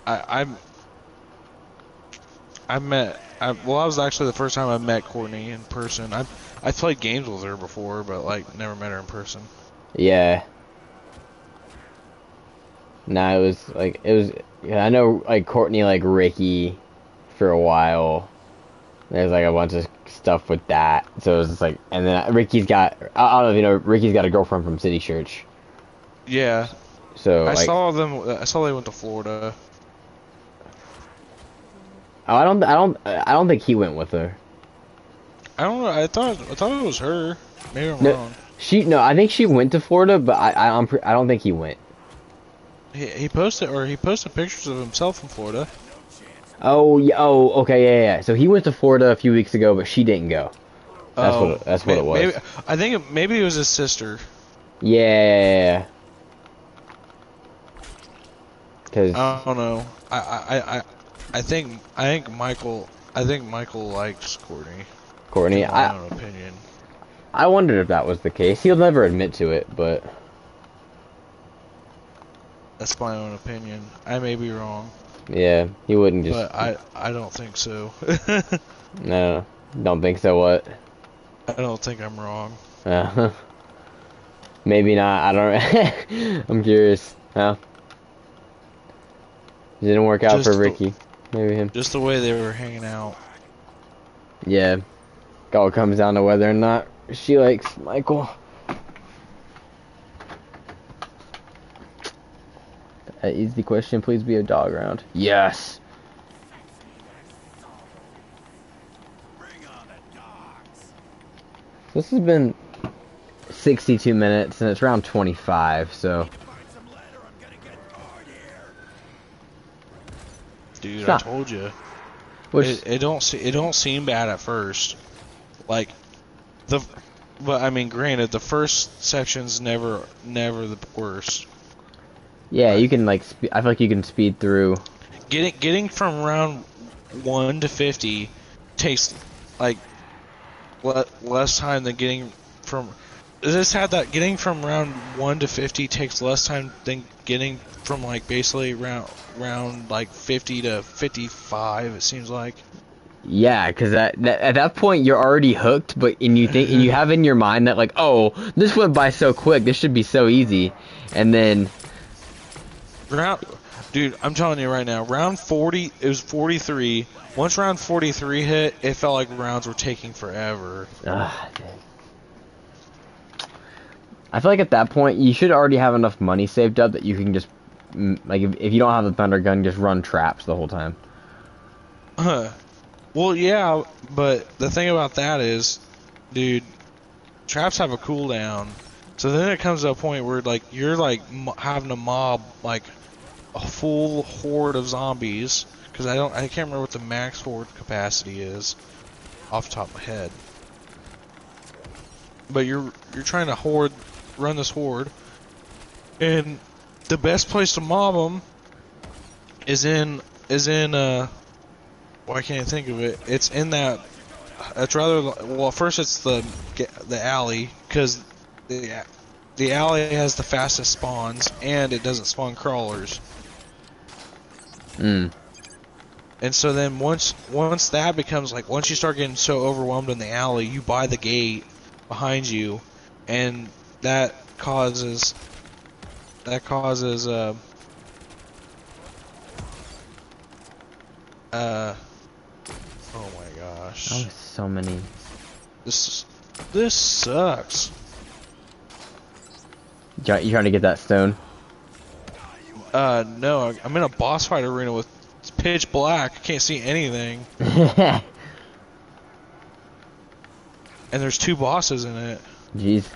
That was actually the first time I met Courtney in person. I played games with her before, but like never met her in person. Yeah. Nah, I know like Courtney, like Ricky for a while. There's like a bunch of stuff with that. So it was just like, and then Ricky's got, I don't know if you know, Ricky's got a girlfriend from City Church. Yeah. So I saw they went to Florida. Oh, I don't think he went with her. I don't know. I thought it was her. Maybe I'm wrong. I think she went to Florida, but I don't think he went. He posted pictures of himself in Florida. Oh yeah. Oh, okay. Yeah. So he went to Florida a few weeks ago, but she didn't go. That's what it was. Maybe it was his sister. Yeah. Cause I don't know. I think Michael likes Courtney. Courtney, in my own opinion. I wondered if that was the case. He'll never admit to it, but that's my own opinion. I may be wrong. Yeah, he wouldn't just. But I don't think so. No, don't think so. What? I don't think I'm wrong. Maybe not. I don't. I'm curious. Huh? It didn't work out Just for Ricky. Maybe him. Just the way they were hanging out. Yeah. It all comes down to whether or not she likes Michael. That is the question. Please be a dog round. Yes. Bring on the dogs. This has been 62 minutes and it's round 25, so. Find some lead or I'm gonna get bored here. Dude, Stop. I told you. Which, It don't seem bad at first. Like but I mean, granted, the first section's never the worst. yeah, you can like. I feel like you can speed through. Getting from round 1 to 50 takes like less time than getting from. This had that getting from round 1 to 50 takes less time than getting from like basically round like 50 to 55. It seems like. Yeah, because at that point you're already hooked, and you have in your mind that like, oh, this went by so quick, this should be so easy, and then. Dude, I'm telling you right now, round 40, it was 43. Once round 43 hit, it felt like rounds were taking forever. I feel like at that point you should already have enough money saved up that you can just, like, if you don't have the thunder gun, just run traps the whole time. Well, yeah, but the thing about that is, dude, traps have a cooldown. So then it comes to a point where, like, you're, like, having to mob, like, a full horde of zombies. Because I can't remember what the max horde capacity is off the top of my head. But you're trying to run this horde. And the best place to mob them is in, well, I can't think of it. It's in that. It's rather well. First, it's the alley because the alley has the fastest spawns and it doesn't spawn crawlers. Mm. And so then once that becomes like once you start getting so overwhelmed in the alley, you buy the gate behind you, and that causes. Oh my gosh. Oh, so many. This sucks. You trying to get that stone? No, I'm in a boss fight arena with it's pitch black. I can't see anything. And there's 2 bosses in it. Jeez.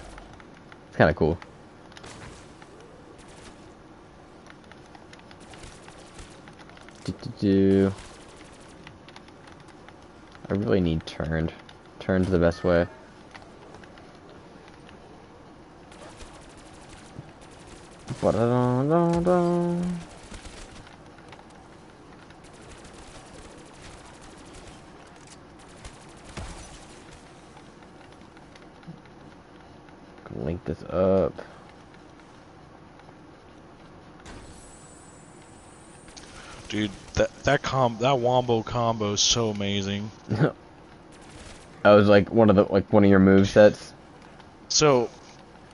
It's kind of cool. I really need turned. Turned's the best way. Link this up. Dude, that wombo combo is so amazing. That was like one of your move sets. So,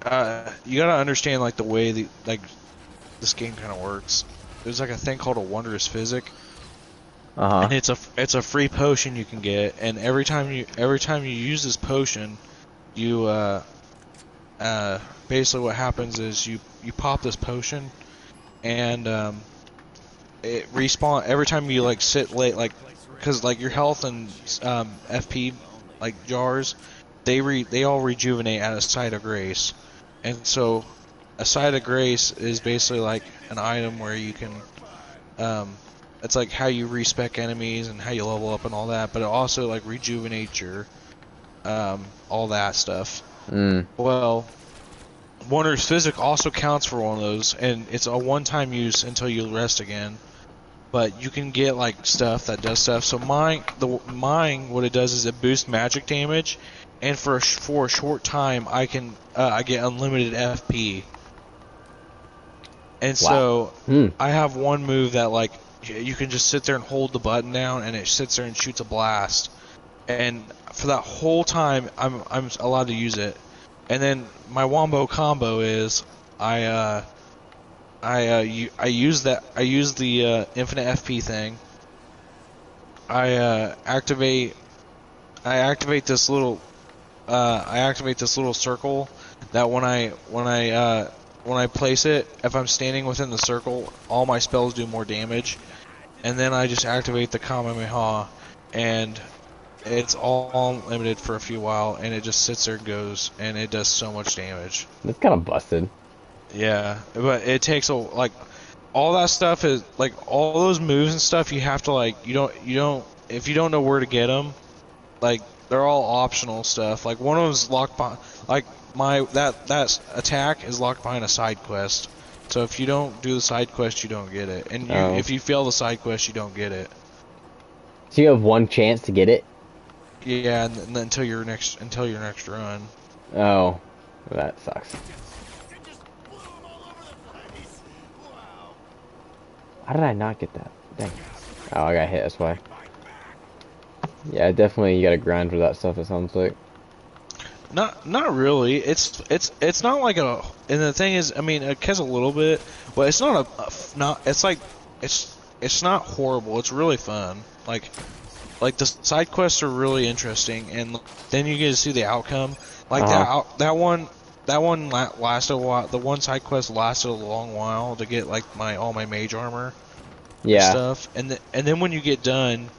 you gotta understand like the way this game kind of works. There's like a thing called a wondrous physic, and it's a free potion you can get, and every time you use this potion, you basically what happens is you pop this potion, and it respawn every time you like sit late, like because like your health and FP like jars, they all rejuvenate at a site of grace, and so a site of grace is basically like an item where you can it's like how you respec enemies and how you level up and all that, but it also like rejuvenates your all that stuff. Well, Wondrous Physic also counts for one of those, and it's a one-time use until you rest again. But you can get like stuff that does stuff. So mine, what it does is it boosts magic damage, and for a short time, I get unlimited FP. And so I have one move that like you can just sit there and hold the button down, and it sits there and shoots a blast. And for that whole time, I'm allowed to use it. And then my wombo combo is I I use the infinite FP thing. Activate this little circle that when I place it, if I'm standing within the circle, all my spells do more damage. And then I just activate the Kamehameha, and it's all limited for a few while, and it just sits there and goes, and it does so much damage. That's kind of busted. Yeah, but it takes all that stuff is like all those moves and stuff. You have to like you don't if you don't know where to get them, like they're all optional stuff. Like one of them's locked behind, like that attack is locked behind a side quest. So if you don't do the side quest, you don't get it, and if you fail the side quest, you don't get it. So you have one chance to get it? Yeah, and then until your next run. Oh, that sucks. How did I not get that? Dang. Oh, I got hit, that's why. Yeah, definitely you gotta grind for that stuff, it sounds like. Not really. It's not like a. And the thing is, I mean, it has a little bit, but it's not it's like it's not horrible. It's really fun. Like the side quests are really interesting, and then you get to see the outcome. Like that one lasted a while. The one side quest lasted a long while to get like all my mage armor. Yeah. And stuff, and then when you get done,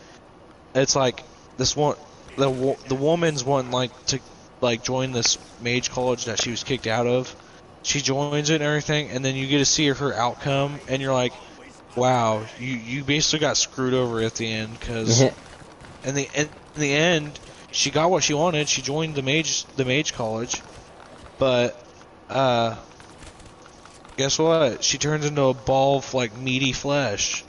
it's like this one. The woman's one like to like join this mage college that she was kicked out of. She joins it and everything, and then you get to see her outcome, and you're like, wow, you basically got screwed over at the end, because in the end she got what she wanted. She joined the mage college, but guess what? She turns into a ball of like meaty flesh.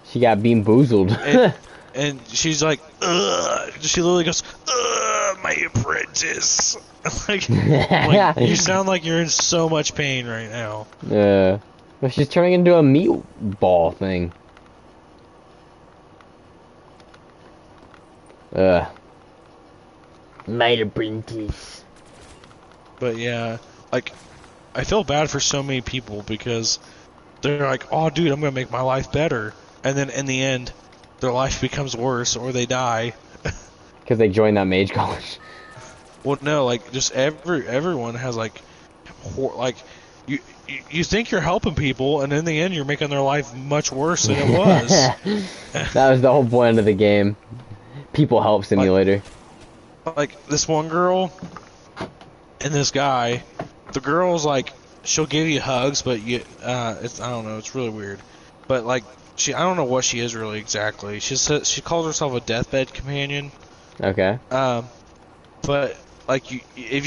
She got bean-boozled. And she's like, ugh. She literally goes, ugh, my apprentice. like, you sound like you're in so much pain right now. Well, she's turning into a meat ball thing. My apprentice. But yeah, like, I feel bad for so many people because they're like, oh, dude, I'm gonna make my life better. And then in the end, their life becomes worse, or they die. Because they joined that mage college. Well, no, like just everyone has like you think you're helping people, and in the end, you're making their life much worse than it was. That was the whole point of the game. People help simulator. Like this one girl and this guy. The girl's like, she'll give you hugs, but I don't know, it's really weird. But like. I don't know what she is really exactly. She calls herself a deathbed companion. Okay. But like if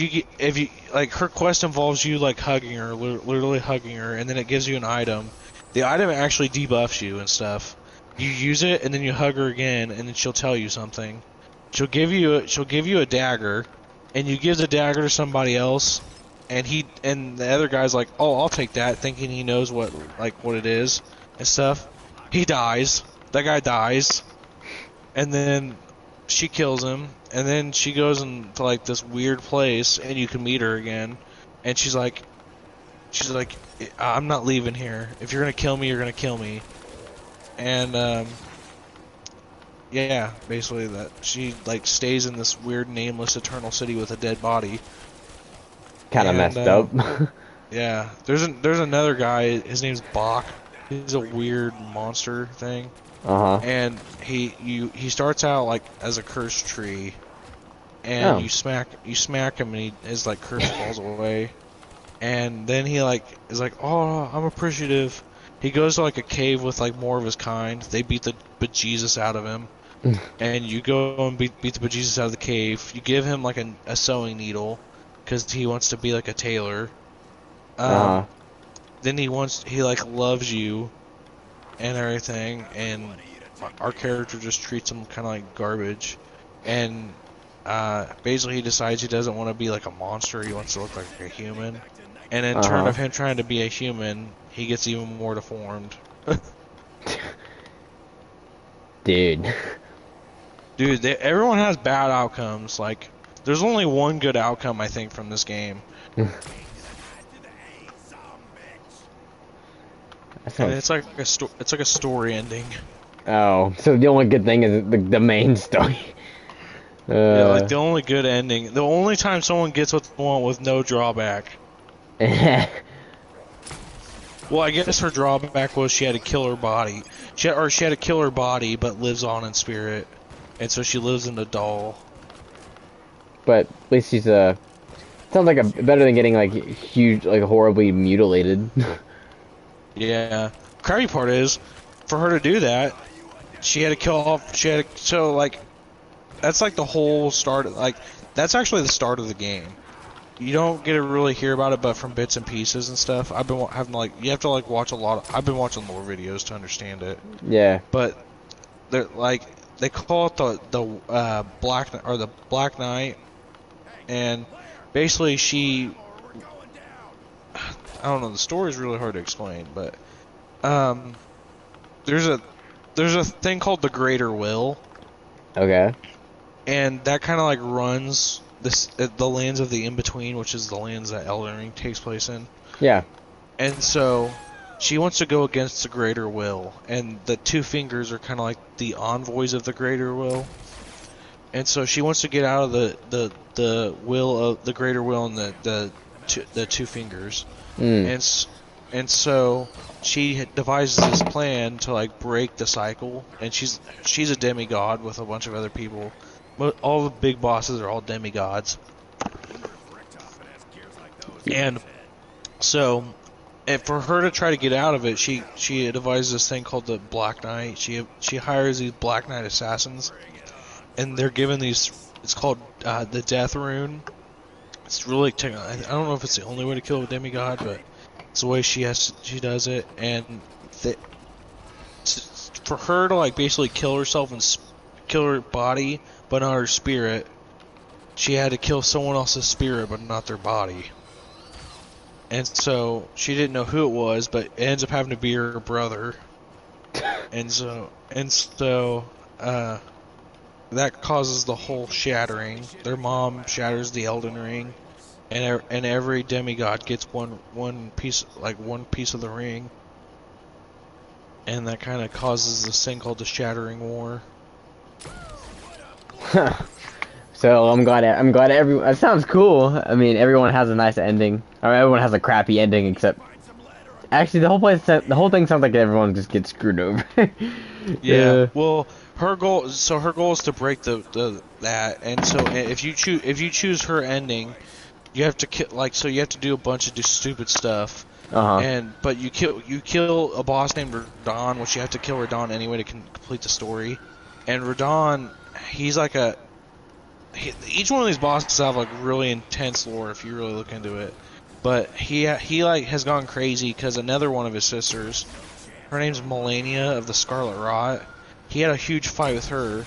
you like her quest involves you like hugging her, literally hugging her, and then it gives you an item. The item actually debuffs you and stuff. You use it and then you hug her again, and then she'll tell you something. She'll give you a dagger, and you give the dagger to somebody else, and the other guy's like, oh, I'll take that, thinking he knows what it is and stuff. He dies. That guy dies. And then she kills him. And then she goes into like this weird place, and you can meet her again. And she's like, I'm not leaving here. If you're gonna kill me, you're gonna kill me. And yeah, basically that she like stays in this weird nameless eternal city with a dead body. Kind of messed up. Yeah, there's another guy. His name's Bach. He's a weird monster thing. And he starts out like as a cursed tree, and you smack him, and his like curse falls away. And then he like is like, oh, I'm appreciative. He goes to like a cave with like more of his kind. They beat the bejesus out of him, and you go and beat the bejesus out of the cave. You give him like a sewing needle because he wants to be like a tailor. Then he like loves you and everything, and our character just treats him kind of like garbage, and basically he decides he doesn't want to be like a monster, he wants to look like a human, and in turn of him trying to be a human, he gets even more deformed. Dude, everyone has bad outcomes. Like, there's only one good outcome, I think, from this game. That And sounds... it's like a story ending. Oh, so the only good thing is the main story. Yeah, like the only good ending. The only time someone gets what they want with no drawback. Well, I guess her drawback was she had to kill her body. She had to kill her body, but lives on in spirit, and so she lives in a doll. But at least she's sounds like better than getting like huge, like horribly mutilated. Yeah. Crappy part is, for her to do that, she had to kill off. So like, that's like the whole start. Like, that's actually the start of the game. You don't get to really hear about it, but from bits and pieces and stuff. I've been having like you have to like watch a lot. I've been watching lore videos to understand it. Yeah. But they're like they call it the Black Knight, and basically I don't know. The story is really hard to explain, but there's a thing called the Greater Will. Okay. And that kind of like runs the lands of the in-between, which is the lands that Elden Ring takes place in. Yeah. And so she wants to go against the Greater Will, and the two fingers are kind of like the envoys of the Greater Will. And so she wants to get out of the will of the Greater Will and the two fingers. And so she devises this plan to like break the cycle, and she's a demigod with a bunch of other people. All the big bosses are all demigods. And so, and for her to try to get out of it, she devises this thing called the Black Knight. She hires these Black Knight assassins, and they're given these. It's called the Death Rune. It's really I don't know if it's the only way to kill a demigod, but it's the way she does it. And for her to like basically kill herself and kill her body, but not her spirit, she had to kill someone else's spirit, but not their body. And so she didn't know who it was, but it ends up having to be her brother. and so that causes the whole shattering. Their mom shatters the Elden Ring, and every demigod gets one piece of the ring, and that kind of causes this thing called the Shattering War. So I'm glad everyone. That sounds cool. I mean, everyone has a nice ending. Or everyone has a crappy ending, except actually the whole thing sounds like everyone just gets screwed over. Yeah. Well, her goal is to break that, and so if you choose her ending, you have to you have to do a bunch of stupid stuff. But you kill a boss named Radon, which you have to kill Radon anyway to complete the story. And Radon, he's like each one of these bosses have like really intense lore if you really look into it. But he like has gone crazy because another one of his sisters, her name's Melania of the Scarlet Rot. He had a huge fight with her,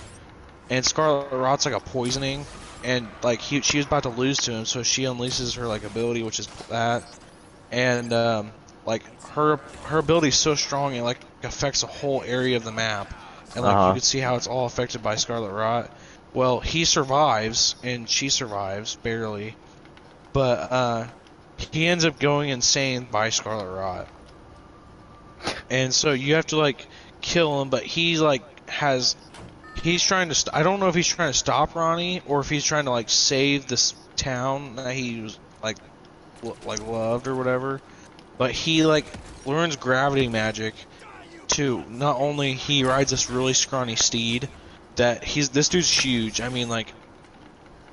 and Scarlet Rot's like a poisoning, and like she was about to lose to him, so she unleashes her like ability, which is that, and like her ability is so strong it like affects a whole area of the map, and like you can see how it's all affected by Scarlet Rot. Well, he survives, and she survives barely, but he ends up going insane by Scarlet Rot, and so you have to like kill him, but he's trying to I don't know if he's trying to stop Ronnie or if he's trying to like save this town that he was like loved or whatever, but he like learns gravity magic to not only he rides this really scrawny steed that this dude's huge, I mean like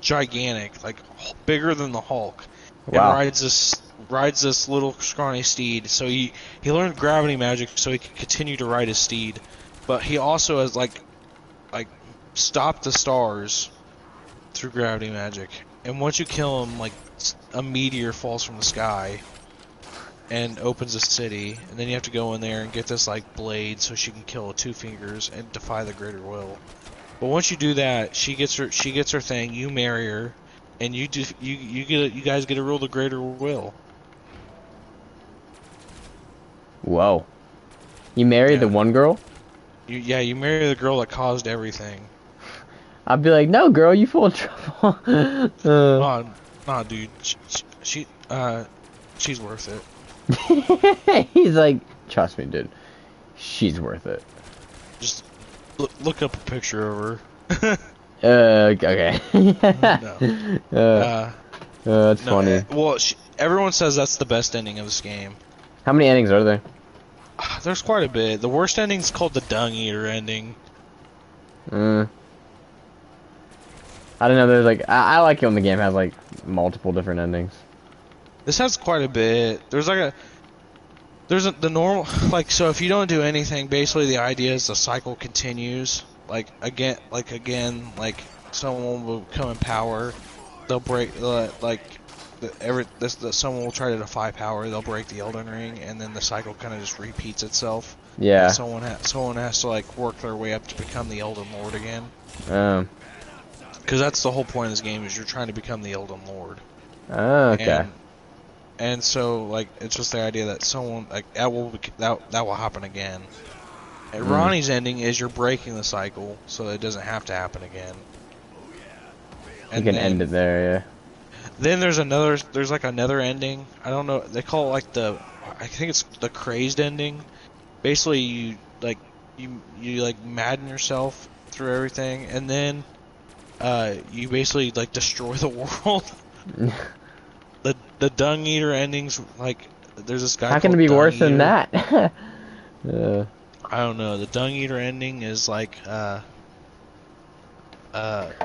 gigantic, like bigger than the Hulk. Wow. And rides this little scrawny steed, so he learned gravity magic so he could continue to ride his steed. But he also has like stopped the stars through gravity magic. And once you kill him, like a meteor falls from the sky and opens a city, and then you have to go in there and get this like blade so she can kill Two Fingers and defy the Greater Will. But once you do that, she gets her thing. You marry her, and you guys get to rule the Greater Will. Whoa. You married the one girl? You marry the girl that caused everything. I'd be like, no, girl, you full of trouble. Nah, dude. She's worth it. He's like, Trust me, dude. She's worth it. Just look up a picture of her. Okay. No. That's No, funny. well, everyone says that's the best ending of this game. How many endings are there? There's quite a bit. The worst ending's called the Dung Eater ending. I don't know. There's like I like it when the game has like multiple different endings. This has quite a bit. There's the normal, like, so if you don't do anything, basically the idea is the cycle continues. Like again, someone will come in power, they'll break someone will try to defy power, they'll break the Elden Ring, and then the cycle kind of just repeats itself. Yeah. And someone has to like work their way up to become the Elden Lord again. Because that's the whole point of this game, is you're trying to become the Elden Lord. Okay. And so, like, it's just the idea that someone, like, that will happen again. And Ronnie's ending is you're breaking the cycle, so it doesn't have to happen again. And you can end it there, yeah. Then there's like another ending. I don't know, they call it like I think it's the crazed ending. Basically, you like madden yourself through everything, and then you basically like destroy the world. The Dung Eater endings, like, there's this guy. How can it be worse than that? I don't know. The Dung Eater ending is like,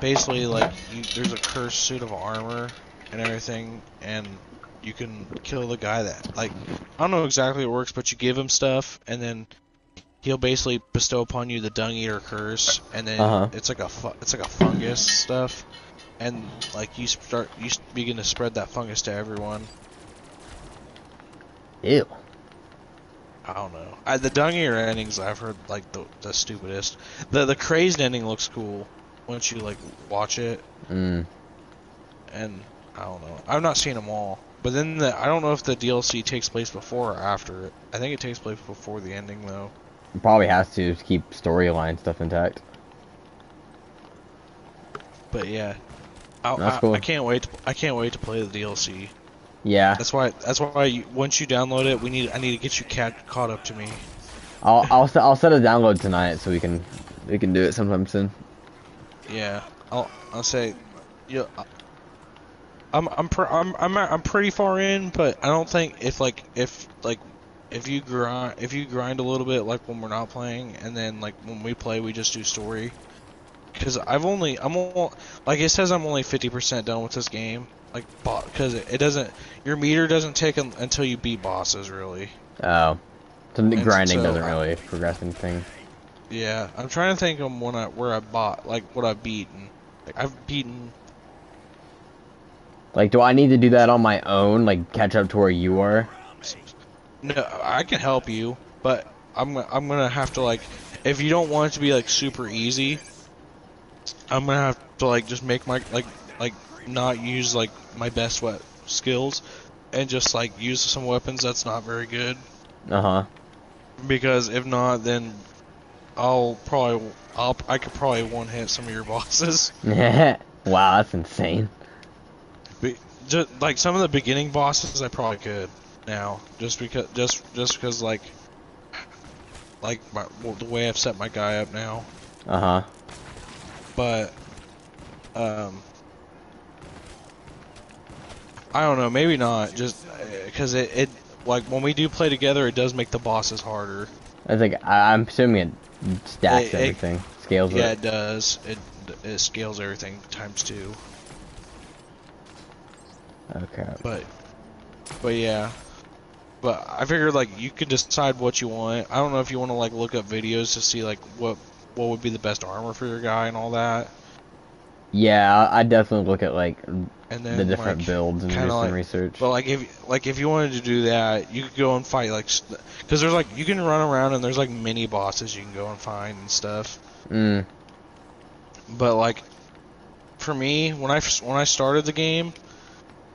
basically like there's a cursed suit of armor and everything, and you can kill the guy that, like, I don't know exactly how it works, but you give him stuff, and then he'll basically bestow upon you the Dung Eater curse, and then it's like a fungus stuff. And like you begin to spread that fungus to everyone. Ew. I don't know. The Dung Eater endings I've heard like the stupidest. The crazed ending looks cool once you like watch it. And I don't know. I've not seen them all. But then I don't know if the DLC takes place before or after it. I think it takes place before the ending though. It probably has to keep storyline stuff intact. But yeah. That's cool. I can't wait to play the DLC. Yeah. That's why once you download it, I need to get you caught up to me. I'll set a download tonight so we can do it sometime soon. Yeah. I'll say, yeah. I'm pretty far in, but I don't think if you grind a little bit, like when we're not playing, and then like when we play we just do story. Because like it says I'm only 50% done with this game, like, because it doesn't, your meter doesn't take until you beat bosses, really. Oh, so the grinding doesn't really progress anything. Yeah, I'm trying to think of what I've beaten. Like, I've beaten. Like, do I need to do that on my own, like catch up to where you are? No, I can help you, but I'm gonna have to, like, if you don't want it to be like super easy, I'm gonna have to like just make my like not use like my best skills, and just like use some weapons that's not very good. Because if not, then I could probably one hit some of your bosses. Wow, that's insane. Just like some of the beginning bosses, I probably could now, just because like the way I've set my guy up now. But, I don't know, maybe not, just, because it, like, when we do play together, it does make the bosses harder. I think, I'm assuming it stacks everything, scales it. Yeah, it does. It scales everything ×2. Okay. But yeah. But I figured, like, you could decide what you want. I don't know if you want to, like, look up videos to see, like, what would be the best armor for your guy and all that. Yeah, I definitely look at like and then, the different like, builds and do some research. But if you wanted to do that, you could go and fight because there's like you can run around and there's like mini bosses you can go and find and stuff. But like for me, when I started the game,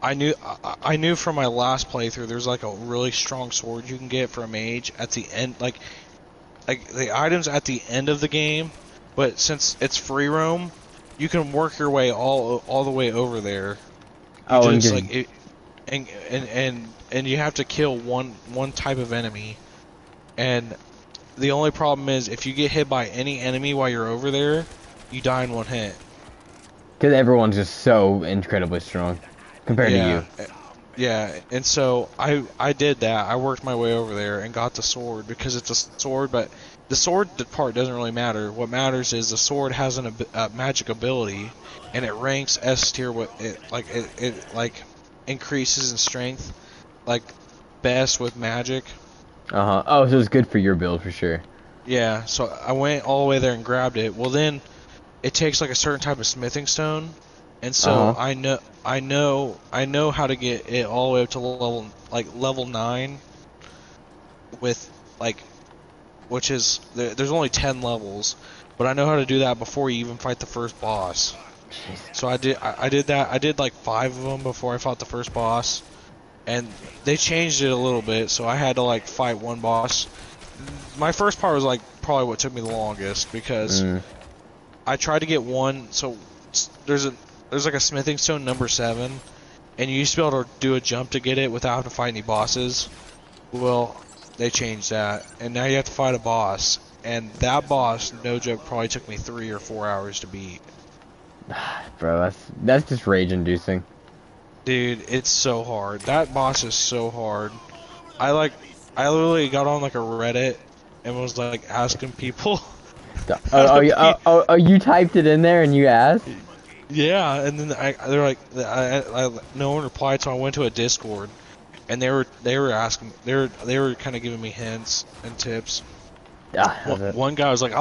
I knew from my last playthrough there's like a really strong sword you can get for a mage at the end, like the items at the end of the game, but since it's free roam, you can work your way all the way over there. And you have to kill one type of enemy, And the only problem is if you get hit by any enemy while you're over there, you die in one hit. Because everyone's just so incredibly strong compared to Yeah, you. yeah. And so I did that. I worked my way over there and got the sword because it's a sword, but the sword part doesn't really matter. What matters is the sword has a magic ability, and it ranks S tier. With it like increases in strength, like best with magic. Oh, so it's good for your build for sure. Yeah. So I went all the way there and grabbed it. Well, then it takes like a certain type of smithing stone, and so I know how to get it all the way up to level 9 with like, which is there's only 10 levels, but I know how to do that before you even fight the first boss. Jeez. So I did that. I did like 5 of them before I fought the first boss, and they changed it a little bit, so I had to like fight one boss. My first part was like probably what took me the longest because I tried to get one. So there's like a smithing stone number 7, and you used to be able to do a jump to get it without having to fight any bosses. Well, they changed that, and now you have to fight a boss, and that boss, no joke, probably took me 3 or 4 hours to beat. Bro, that's just rage-inducing. Dude, it's so hard. That boss is so hard. I literally got on like a Reddit and was like asking people. You typed it in there and you asked? Yeah, and then they're like, no one replied, so I went to a Discord, and they were asking, they were kind of giving me hints and tips. One guy was like,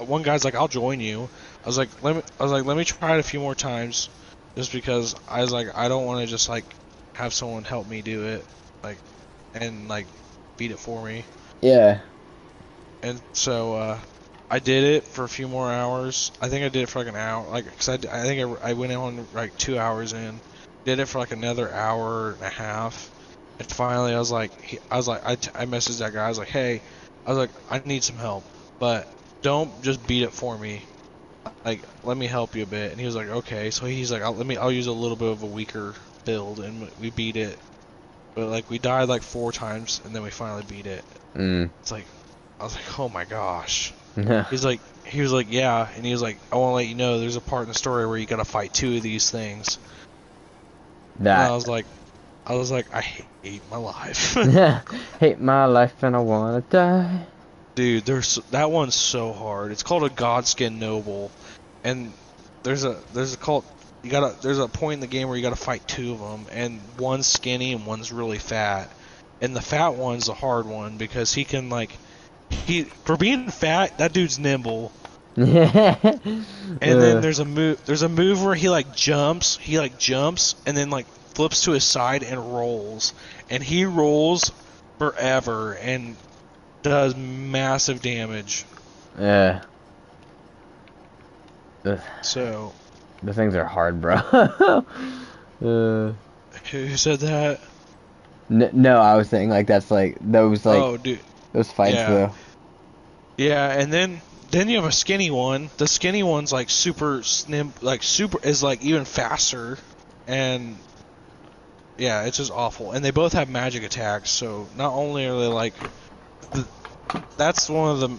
One guy's like, I'll join you. I was like, let me try it a few more times, just because I was like, I don't want to just like have someone help me do it, like, and like beat it for me. Yeah. And so I did it for a few more hours. I think I did it for like an hour, like, cause I think I went on like 2 hours in, did it for like another hour and a half, and finally I messaged that guy. I was like, hey, I need some help, but don't just beat it for me. Like, let me help you a bit. And he was like, okay. So he's like, I'll use a little bit of a weaker build, and we beat it. But like, we died like 4 times, and then we finally beat it. It's like, I was like, oh my gosh. He was like, yeah, and he was like, I want to let you know, there's a part in the story where you gotta fight 2 of these things. And I was like, I hate my life. Hate my life and I wanna die. Dude, that one's so hard. It's called a Godskin Noble, and there's a point in the game where you gotta fight 2 of them, and one's skinny and one's really fat, and the fat one's a hard one because he can for being fat, that dude's nimble. And then there's a move where he jumps, and then like flips to his side and rolls, and he rolls forever and does massive damage. Yeah. So the things are hard, bro. Who said that? No, I was saying those oh, dude, those fights though. Yeah, and then you have a skinny one. The skinny one's like super even faster, and yeah, it's just awful. And they both have magic attacks, so not only are they that's one of the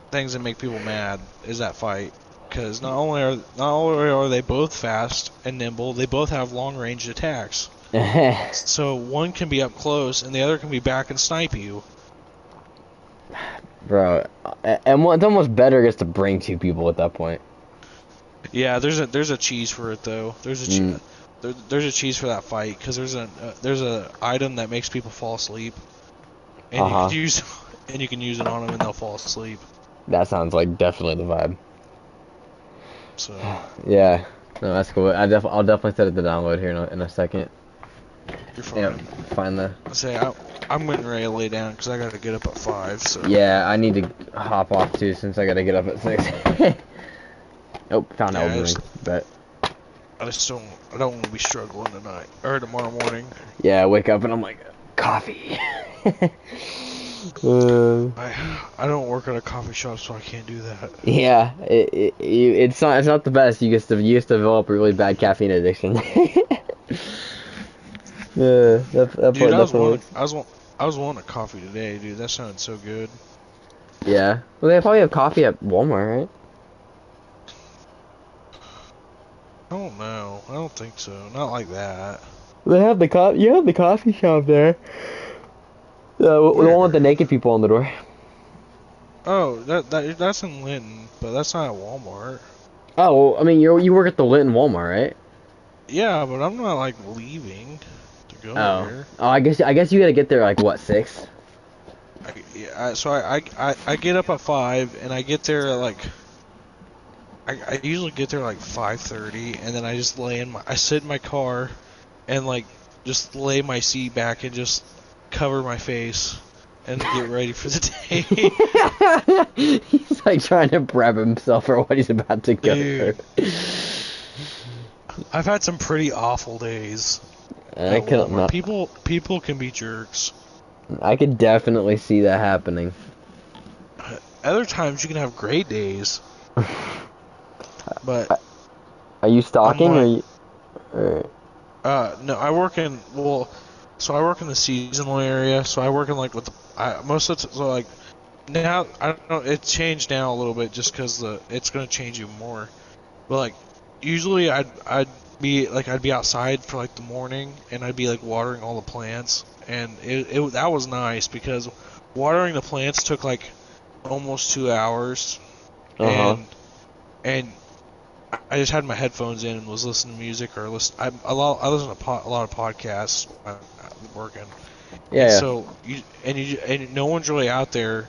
things that make people mad is that fight, because not only are they both fast and nimble, they both have long range attacks. So one can be up close and the other can be back and snipe you. Bro, and it's almost better just to bring 2 people at that point. Yeah, there's a cheese for it though. There's a cheese for that fight, because there's a item that makes people fall asleep, and you can use it on them and they'll fall asleep. That sounds like definitely the vibe. So yeah, no, that's cool. I'll definitely set it to download here in a second. You're fine. Yeah, find the. I'm getting ready to lay down because I gotta get up at 5. So yeah, I need to hop off too since I gotta get up at 6. Oh, found Elden Ring, but I don't want to be struggling tonight or tomorrow morning. Yeah, I wake up and I'm like, coffee. I don't work at a coffee shop, so I can't do that. Yeah, it's not the best. You used to develop a really bad caffeine addiction. Yeah, Dude, I was wanting a coffee today, dude. That sounded so good. Yeah. Well, they probably have coffee at Walmart, right? I don't know. I don't think so. Not like that. They have the You have the coffee shop there. The one with the Where? naked people on the door. Oh, that's in Linton, but that's not at Walmart. Oh, well, I mean, you work at the Linton Walmart, right? Yeah, but I'm not like leaving to go Oh. there. Oh, I guess you gotta get there like what, 6? So I get up at 5 and I get there at like I usually get there like 5:30 and then I just I sit in my car and like just lay my seat back and just cover my face and get ready for the day. He's like trying to prep himself for what he's about to go Dude. through. I've had some pretty awful days I at could Walmart. not. People can be jerks. I could definitely see that happening. Other times you can have great days. But Are you stalking I'm or like, you? Or, no, so I work in the seasonal area, so I work in like with most of the so like now I don't know, it's changed now a little bit just because it's gonna change even more. But like usually I'd be outside for like the morning and I'd be like watering all the plants and that was nice because watering the plants took like almost 2 hours uh-huh. and I just had my headphones in and was listening to music or I listen to a lot of podcasts when I'm working. And Yeah. so and no one's really out there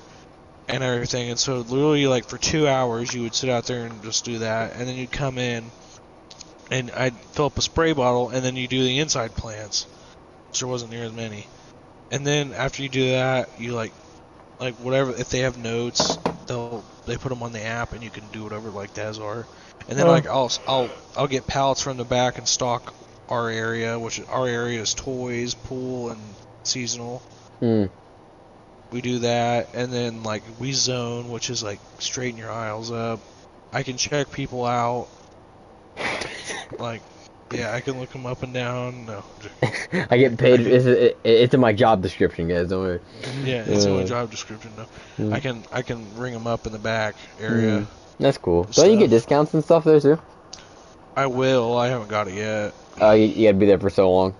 and everything. And so literally like for 2 hours you would sit out there and just do that. And then you'd come in and I'd fill up a spray bottle and then you do the inside plants. Which there wasn't near as many. And then after you do that, you like whatever, if they have notes, they put them on the app and you can do whatever like those are. And then like I'll get pallets from the back and stock our area, which our area is toys, pool, and seasonal. Hmm. We do that, and then like we zone, which is like straighten your aisles up. I can check people out. Like, yeah, I can look them up and down. No, I get paid. It's in my job description, guys. Don't worry. yeah, it's in my job description. No, Mm. I can ring them up in the back area. Mm. That's cool. Don't you get discounts and stuff there too? I will. I haven't got it yet. Oh, you gotta be there for so long.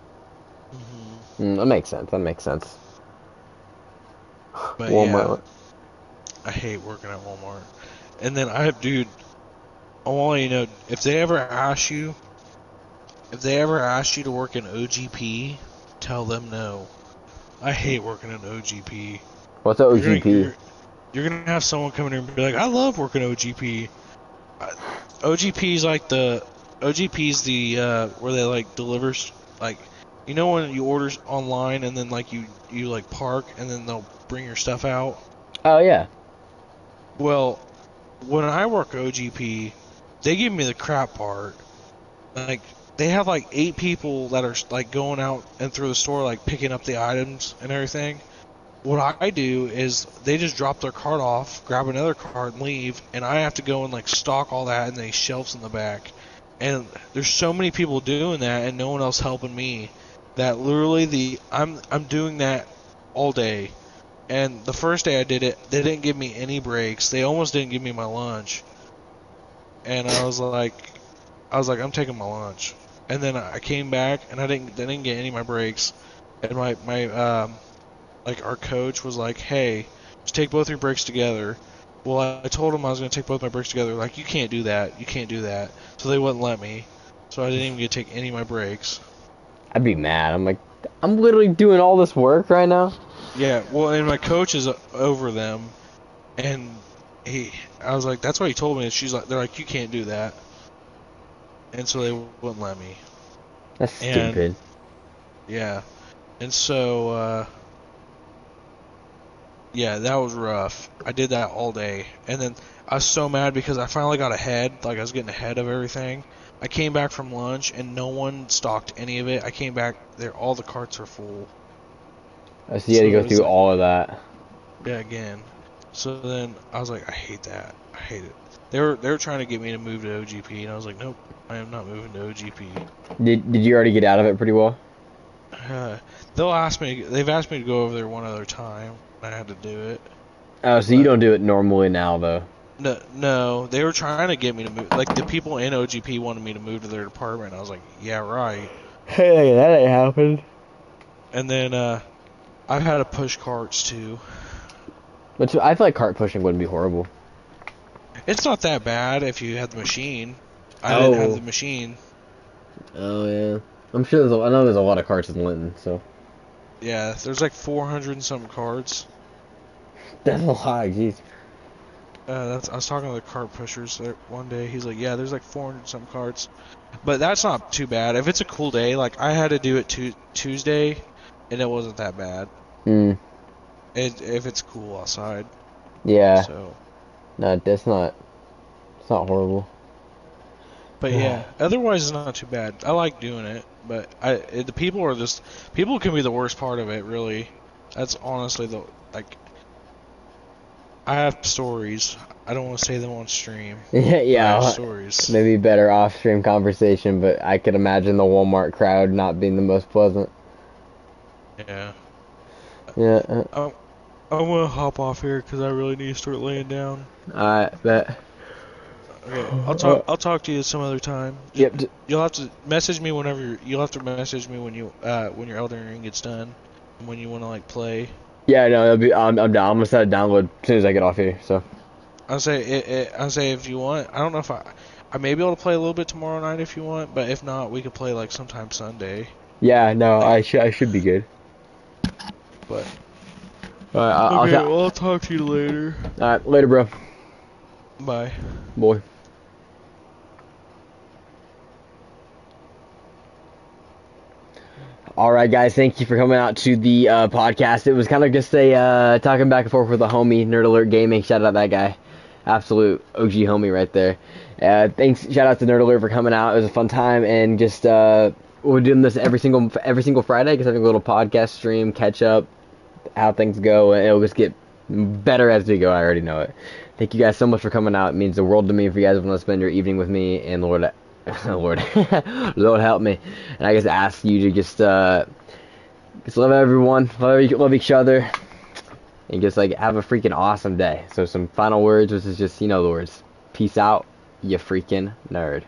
Hmm. That makes sense. That makes sense. But Walmart. yeah, I hate working at Walmart. And then dude, I want you to know, if they ever ask you to work in OGP, tell them no. I hate working in OGP. What's the OGP? You're gonna have someone come in here and be like, I love working OGP. OGP's like OGP's the where they like delivers, like, you know when you order online and then like you like park and then they'll bring your stuff out. Oh yeah. Well, when I work OGP, they give me the crap part. Like, they have like 8 people that are like going out and through the store like picking up the items and everything. What I do is they just drop their cart off, grab another cart and leave, and I have to go and like stock all that in these shelves in the back. And there's so many people doing that and no one else helping me that literally I'm doing that all day. And the first day I did it, they didn't give me any breaks. They almost didn't give me my lunch. And I was like, I'm taking my lunch. And then I came back and they didn't get any of my breaks. And my like our coach was like, hey, just take both your breaks together. Well, I told him I was going to take both my breaks together. Like, you can't do that. You can't do that. So they wouldn't let me. So I didn't even get to take any of my breaks. I'd be mad. I'm like, I'm literally doing all this work right now. Yeah, well, and my coach is over them. And I was like, that's what he told me. And they're like, you can't do that. And so they wouldn't let me. That's stupid. Yeah. And so, yeah, that was rough. I did that all day. And then I was so mad because I finally got ahead. Like, I was getting ahead of everything. I came back from lunch and no one stocked any of it. I came back there, all the carts are full. So you had to go through all of that. Yeah, again. So then I was like, I hate that. I hate it. They were trying to get me to move to OGP, and I was like, nope, I am not moving to OGP. Did you already get out of it pretty well? They've asked me to go over there one other time. I had to do it. Oh, so you don't do it normally now, though. No, they were trying to get me to move. Like, the people in OGP wanted me to move to their department. I was like, yeah, right. Hey, that ain't happened. And then, I've had to push carts, too. But I feel like cart pushing wouldn't be horrible. It's not that bad if you have the machine. I didn't have the machine. Oh, yeah. I'm sure I know there's a lot of carts in Linton, so. Yeah, there's like 400 and some carts. That's a lot, jeez. I was talking to the cart pushers one day. He's like, yeah, there's like 400 and some carts. But that's not too bad. If it's a cool day, like I had to do it Tuesday, and it wasn't that bad. If it's cool outside. Yeah. So. No, it's not horrible. But yeah, otherwise it's not too bad. I like doing it, but the people can be the worst part of it, really. That's honestly I have stories. I don't want to say them on stream. Yeah. I have stories. Maybe better off-stream conversation, but I could imagine the Walmart crowd not being the most pleasant. Yeah. Yeah. I'm gonna hop off here because I really need to start laying down. Alright, bet. Okay, I'll talk to you some other time. Yep. You'll have to message me whenever you'll have to message me when your Elden Ring gets done, and when you want to like play. Yeah, no, I'm down. I'm gonna set a download as soon as I get off here. So. I'll say if you want. I don't know if I may be able to play a little bit tomorrow night if you want, but if not, we could play like sometime Sunday. Yeah, no, I should be good. But. Alright, I'll talk to you later. Alright, later, bro. Bye. Boy. Alright, guys, thank you for coming out to the podcast. It was kind of just a talking back and forth with a homie, Nerd Alert Gaming. Shout out that guy. Absolute OG homie right there. Thanks, shout out to Nerd Alert for coming out. It was a fun time, and just we're doing this every single Friday, because having a little podcast stream, catch up, how things go, and it'll just get better as we go. I already know it. Thank you guys so much for coming out. It means the world to me if you guys want to spend your evening with me, and Lord Lord help me. And I guess ask you to just love everyone, love each other, and just like have a freaking awesome day. So some final words, which is just, the words. Peace out, you freaking nerd.